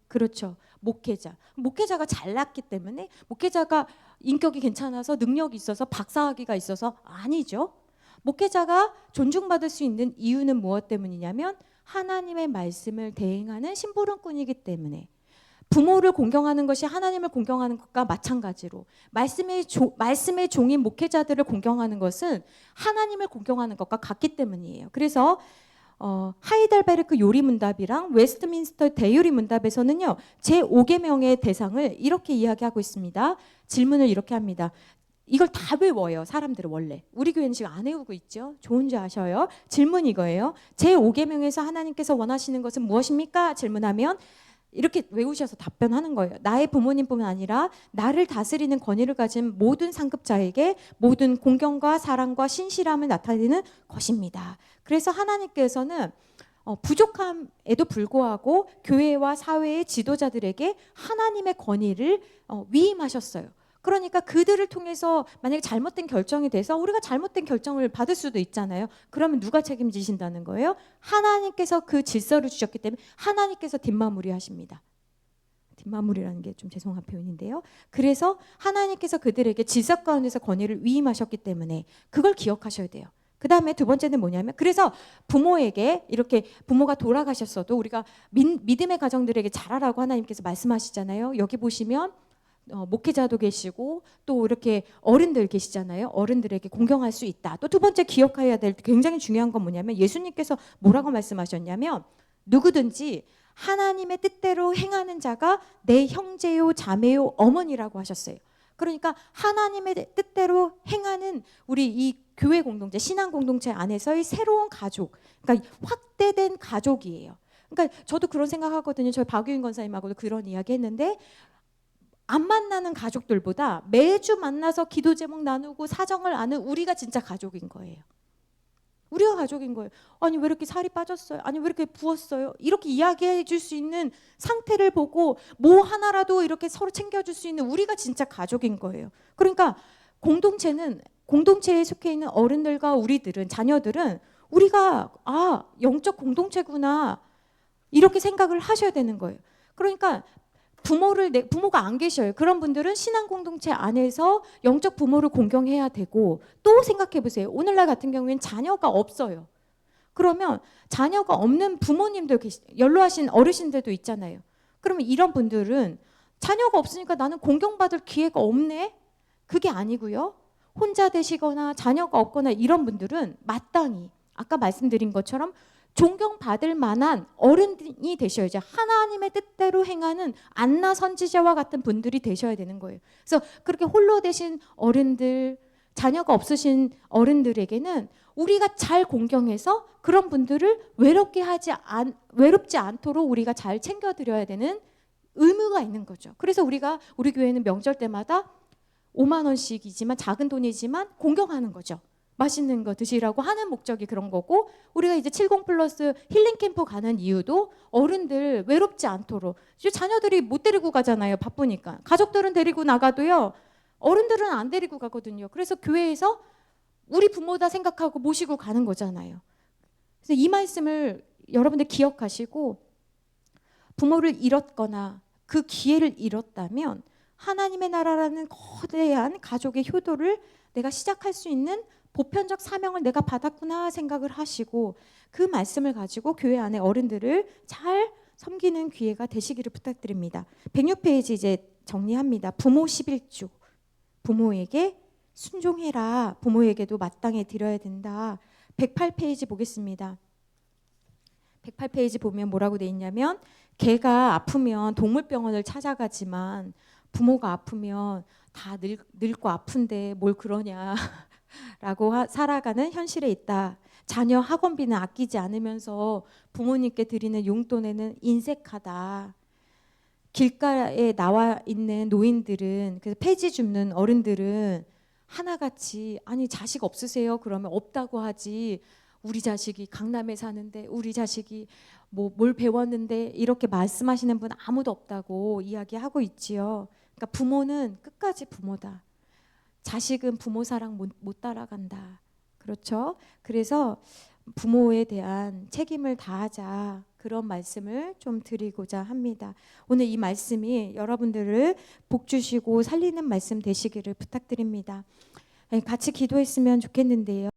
그렇죠. 목회자. 목회자가 잘났기 때문에 목회자가 인격이 괜찮아서 능력이 있어서 박사학위가 있어서 아니죠. 목회자가 존중받을 수 있는 이유는 무엇 때문이냐면 하나님의 말씀을 대행하는 심부름꾼이기 때문에 부모를 공경하는 것이 하나님을 공경하는 것과 마찬가지로 말씀의 종인 목회자들을 공경하는 것은 하나님을 공경하는 것과 같기 때문이에요. 그래서 하이델베르크 요리문답이랑 웨스트민스터 대요리문답에서는요. 제5계명의 대상을 이렇게 이야기하고 있습니다. 질문을 이렇게 합니다. 이걸 다 외워요. 사람들은 원래. 우리 교회는 지금 안 외우고 있죠. 좋은 줄 아셔요. 질문 이거예요. 제5계명에서 하나님께서 원하시는 것은 무엇입니까? 질문하면 이렇게 외우셔서 답변하는 거예요. 나의 부모님뿐만 아니라 나를 다스리는 권위를 가진 모든 상급자에게 모든 공경과 사랑과 신실함을 나타내는 것입니다. 그래서 하나님께서는 부족함에도 불구하고 교회와 사회의 지도자들에게 하나님의 권위를 위임하셨어요. 그러니까 그들을 통해서 만약에 잘못된 결정이 돼서 우리가 잘못된 결정을 받을 수도 있잖아요. 그러면 누가 책임지신다는 거예요? 하나님께서 그 질서를 주셨기 때문에 하나님께서 뒷마무리 하십니다. 뒷마무리라는 게 좀 죄송한 표현인데요. 그래서 하나님께서 그들에게 질서 가운데서 권위를 위임하셨기 때문에 그걸 기억하셔야 돼요. 그 다음에 두 번째는 뭐냐면 그래서 부모에게 이렇게 부모가 돌아가셨어도 우리가 믿음의 가정들에게 잘하라고 하나님께서 말씀하시잖아요. 여기 보시면 목회자도 계시고 또 이렇게 어른들 계시잖아요. 어른들에게 공경할 수 있다. 또 두 번째 기억해야 될 굉장히 중요한 건 뭐냐면 예수님께서 뭐라고 말씀하셨냐면 누구든지 하나님의 뜻대로 행하는 자가 내 형제요 자매요 어머니라고 하셨어요. 그러니까 하나님의 뜻대로 행하는 우리 이 교회 공동체, 신앙 공동체 안에서의 새로운 가족, 그러니까 확대된 가족이에요. 그러니까 저도 그런 생각하거든요. 저희 박유인 권사님하고도 그런 이야기 했는데 안 만나는 가족들보다 매주 만나서 기도 제목 나누고 사정을 아는 우리가 진짜 가족인 거예요. 우리가 가족인 거예요. 아니 왜 이렇게 살이 빠졌어요? 아니 왜 이렇게 부었어요? 이렇게 이야기해 줄 수 있는 상태를 보고 뭐 하나라도 이렇게 서로 챙겨줄 수 있는 우리가 진짜 가족인 거예요. 그러니까 공동체에 속해 있는 어른들과 우리들은, 자녀들은 우리가 영적 공동체구나 이렇게 생각을 하셔야 되는 거예요. 그러니까 부모가 안 계셔요. 그런 분들은 신앙 공동체 안에서 영적 부모를 공경해야 되고, 또 생각해 보세요. 오늘날 같은 경우에는 자녀가 없어요. 그러면 자녀가 없는 부모님들 연로하신 어르신들도 있잖아요. 그러면 이런 분들은 자녀가 없으니까 나는 공경받을 기회가 없네? 그게 아니고요. 혼자 되시거나 자녀가 없거나 이런 분들은 마땅히 아까 말씀드린 것처럼 존경받을 만한 어른이 되셔야죠. 하나님의 뜻대로 행하는 안나 선지자와 같은 분들이 되셔야 되는 거예요. 그래서 그렇게 홀로 되신 어른들, 자녀가 없으신 어른들에게는 우리가 잘 공경해서 그런 분들을 외롭지 않도록 우리가 잘 챙겨드려야 되는 의무가 있는 거죠. 그래서 우리 교회는 명절 때마다 5만 원씩이지만 작은 돈이지만 공경하는 거죠. 맛있는 거 드시라고 하는 목적이 그런 거고, 우리가 이제 70 플러스 힐링 캠프 가는 이유도 어른들 외롭지 않도록. 자녀들이 못 데리고 가잖아요. 바쁘니까. 가족들은 데리고 나가도요. 어른들은 안 데리고 가거든요. 그래서 교회에서 우리 부모다 생각하고 모시고 가는 거잖아요. 그래서 이 말씀을 여러분들 기억하시고, 부모를 잃었거나 그 기회를 잃었다면 하나님의 나라라는 거대한 가족의 효도를 내가 시작할 수 있는 보편적 사명을 내가 받았구나 생각을 하시고, 그 말씀을 가지고 교회 안에 어른들을 잘 섬기는 기회가 되시기를 부탁드립니다. 106페이지 이제 정리합니다. 부모 11조. 부모에게 순종해라. 부모에게도 마땅히 드려야 된다. 108페이지 보겠습니다. 108페이지 보면 뭐라고 돼 있냐면, 개가 아프면 동물병원을 찾아가지만 부모가 아프면 다 늙고 아픈데 뭘 그러냐 라고 살아가는 현실에 있다. 자녀 학원비는 아끼지 않으면서 부모님께 드리는 용돈에는 인색하다. 길가에 나와 있는 노인들은, 그래서 폐지 줍는 어른들은 하나같이, 아니 자식 없으세요? 그러면 없다고 하지, 우리 자식이 강남에 사는데, 우리 자식이 뭘 배웠는데, 이렇게 말씀하시는 분 아무도 없다고 이야기하고 있지요. 그러니까 부모는 끝까지 부모다. 자식은 부모 사랑 못 따라간다. 그렇죠? 그래서 부모에 대한 책임을 다하자, 그런 말씀을 좀 드리고자 합니다. 오늘 이 말씀이 여러분들을 복 주시고 살리는 말씀 되시기를 부탁드립니다. 같이 기도했으면 좋겠는데요.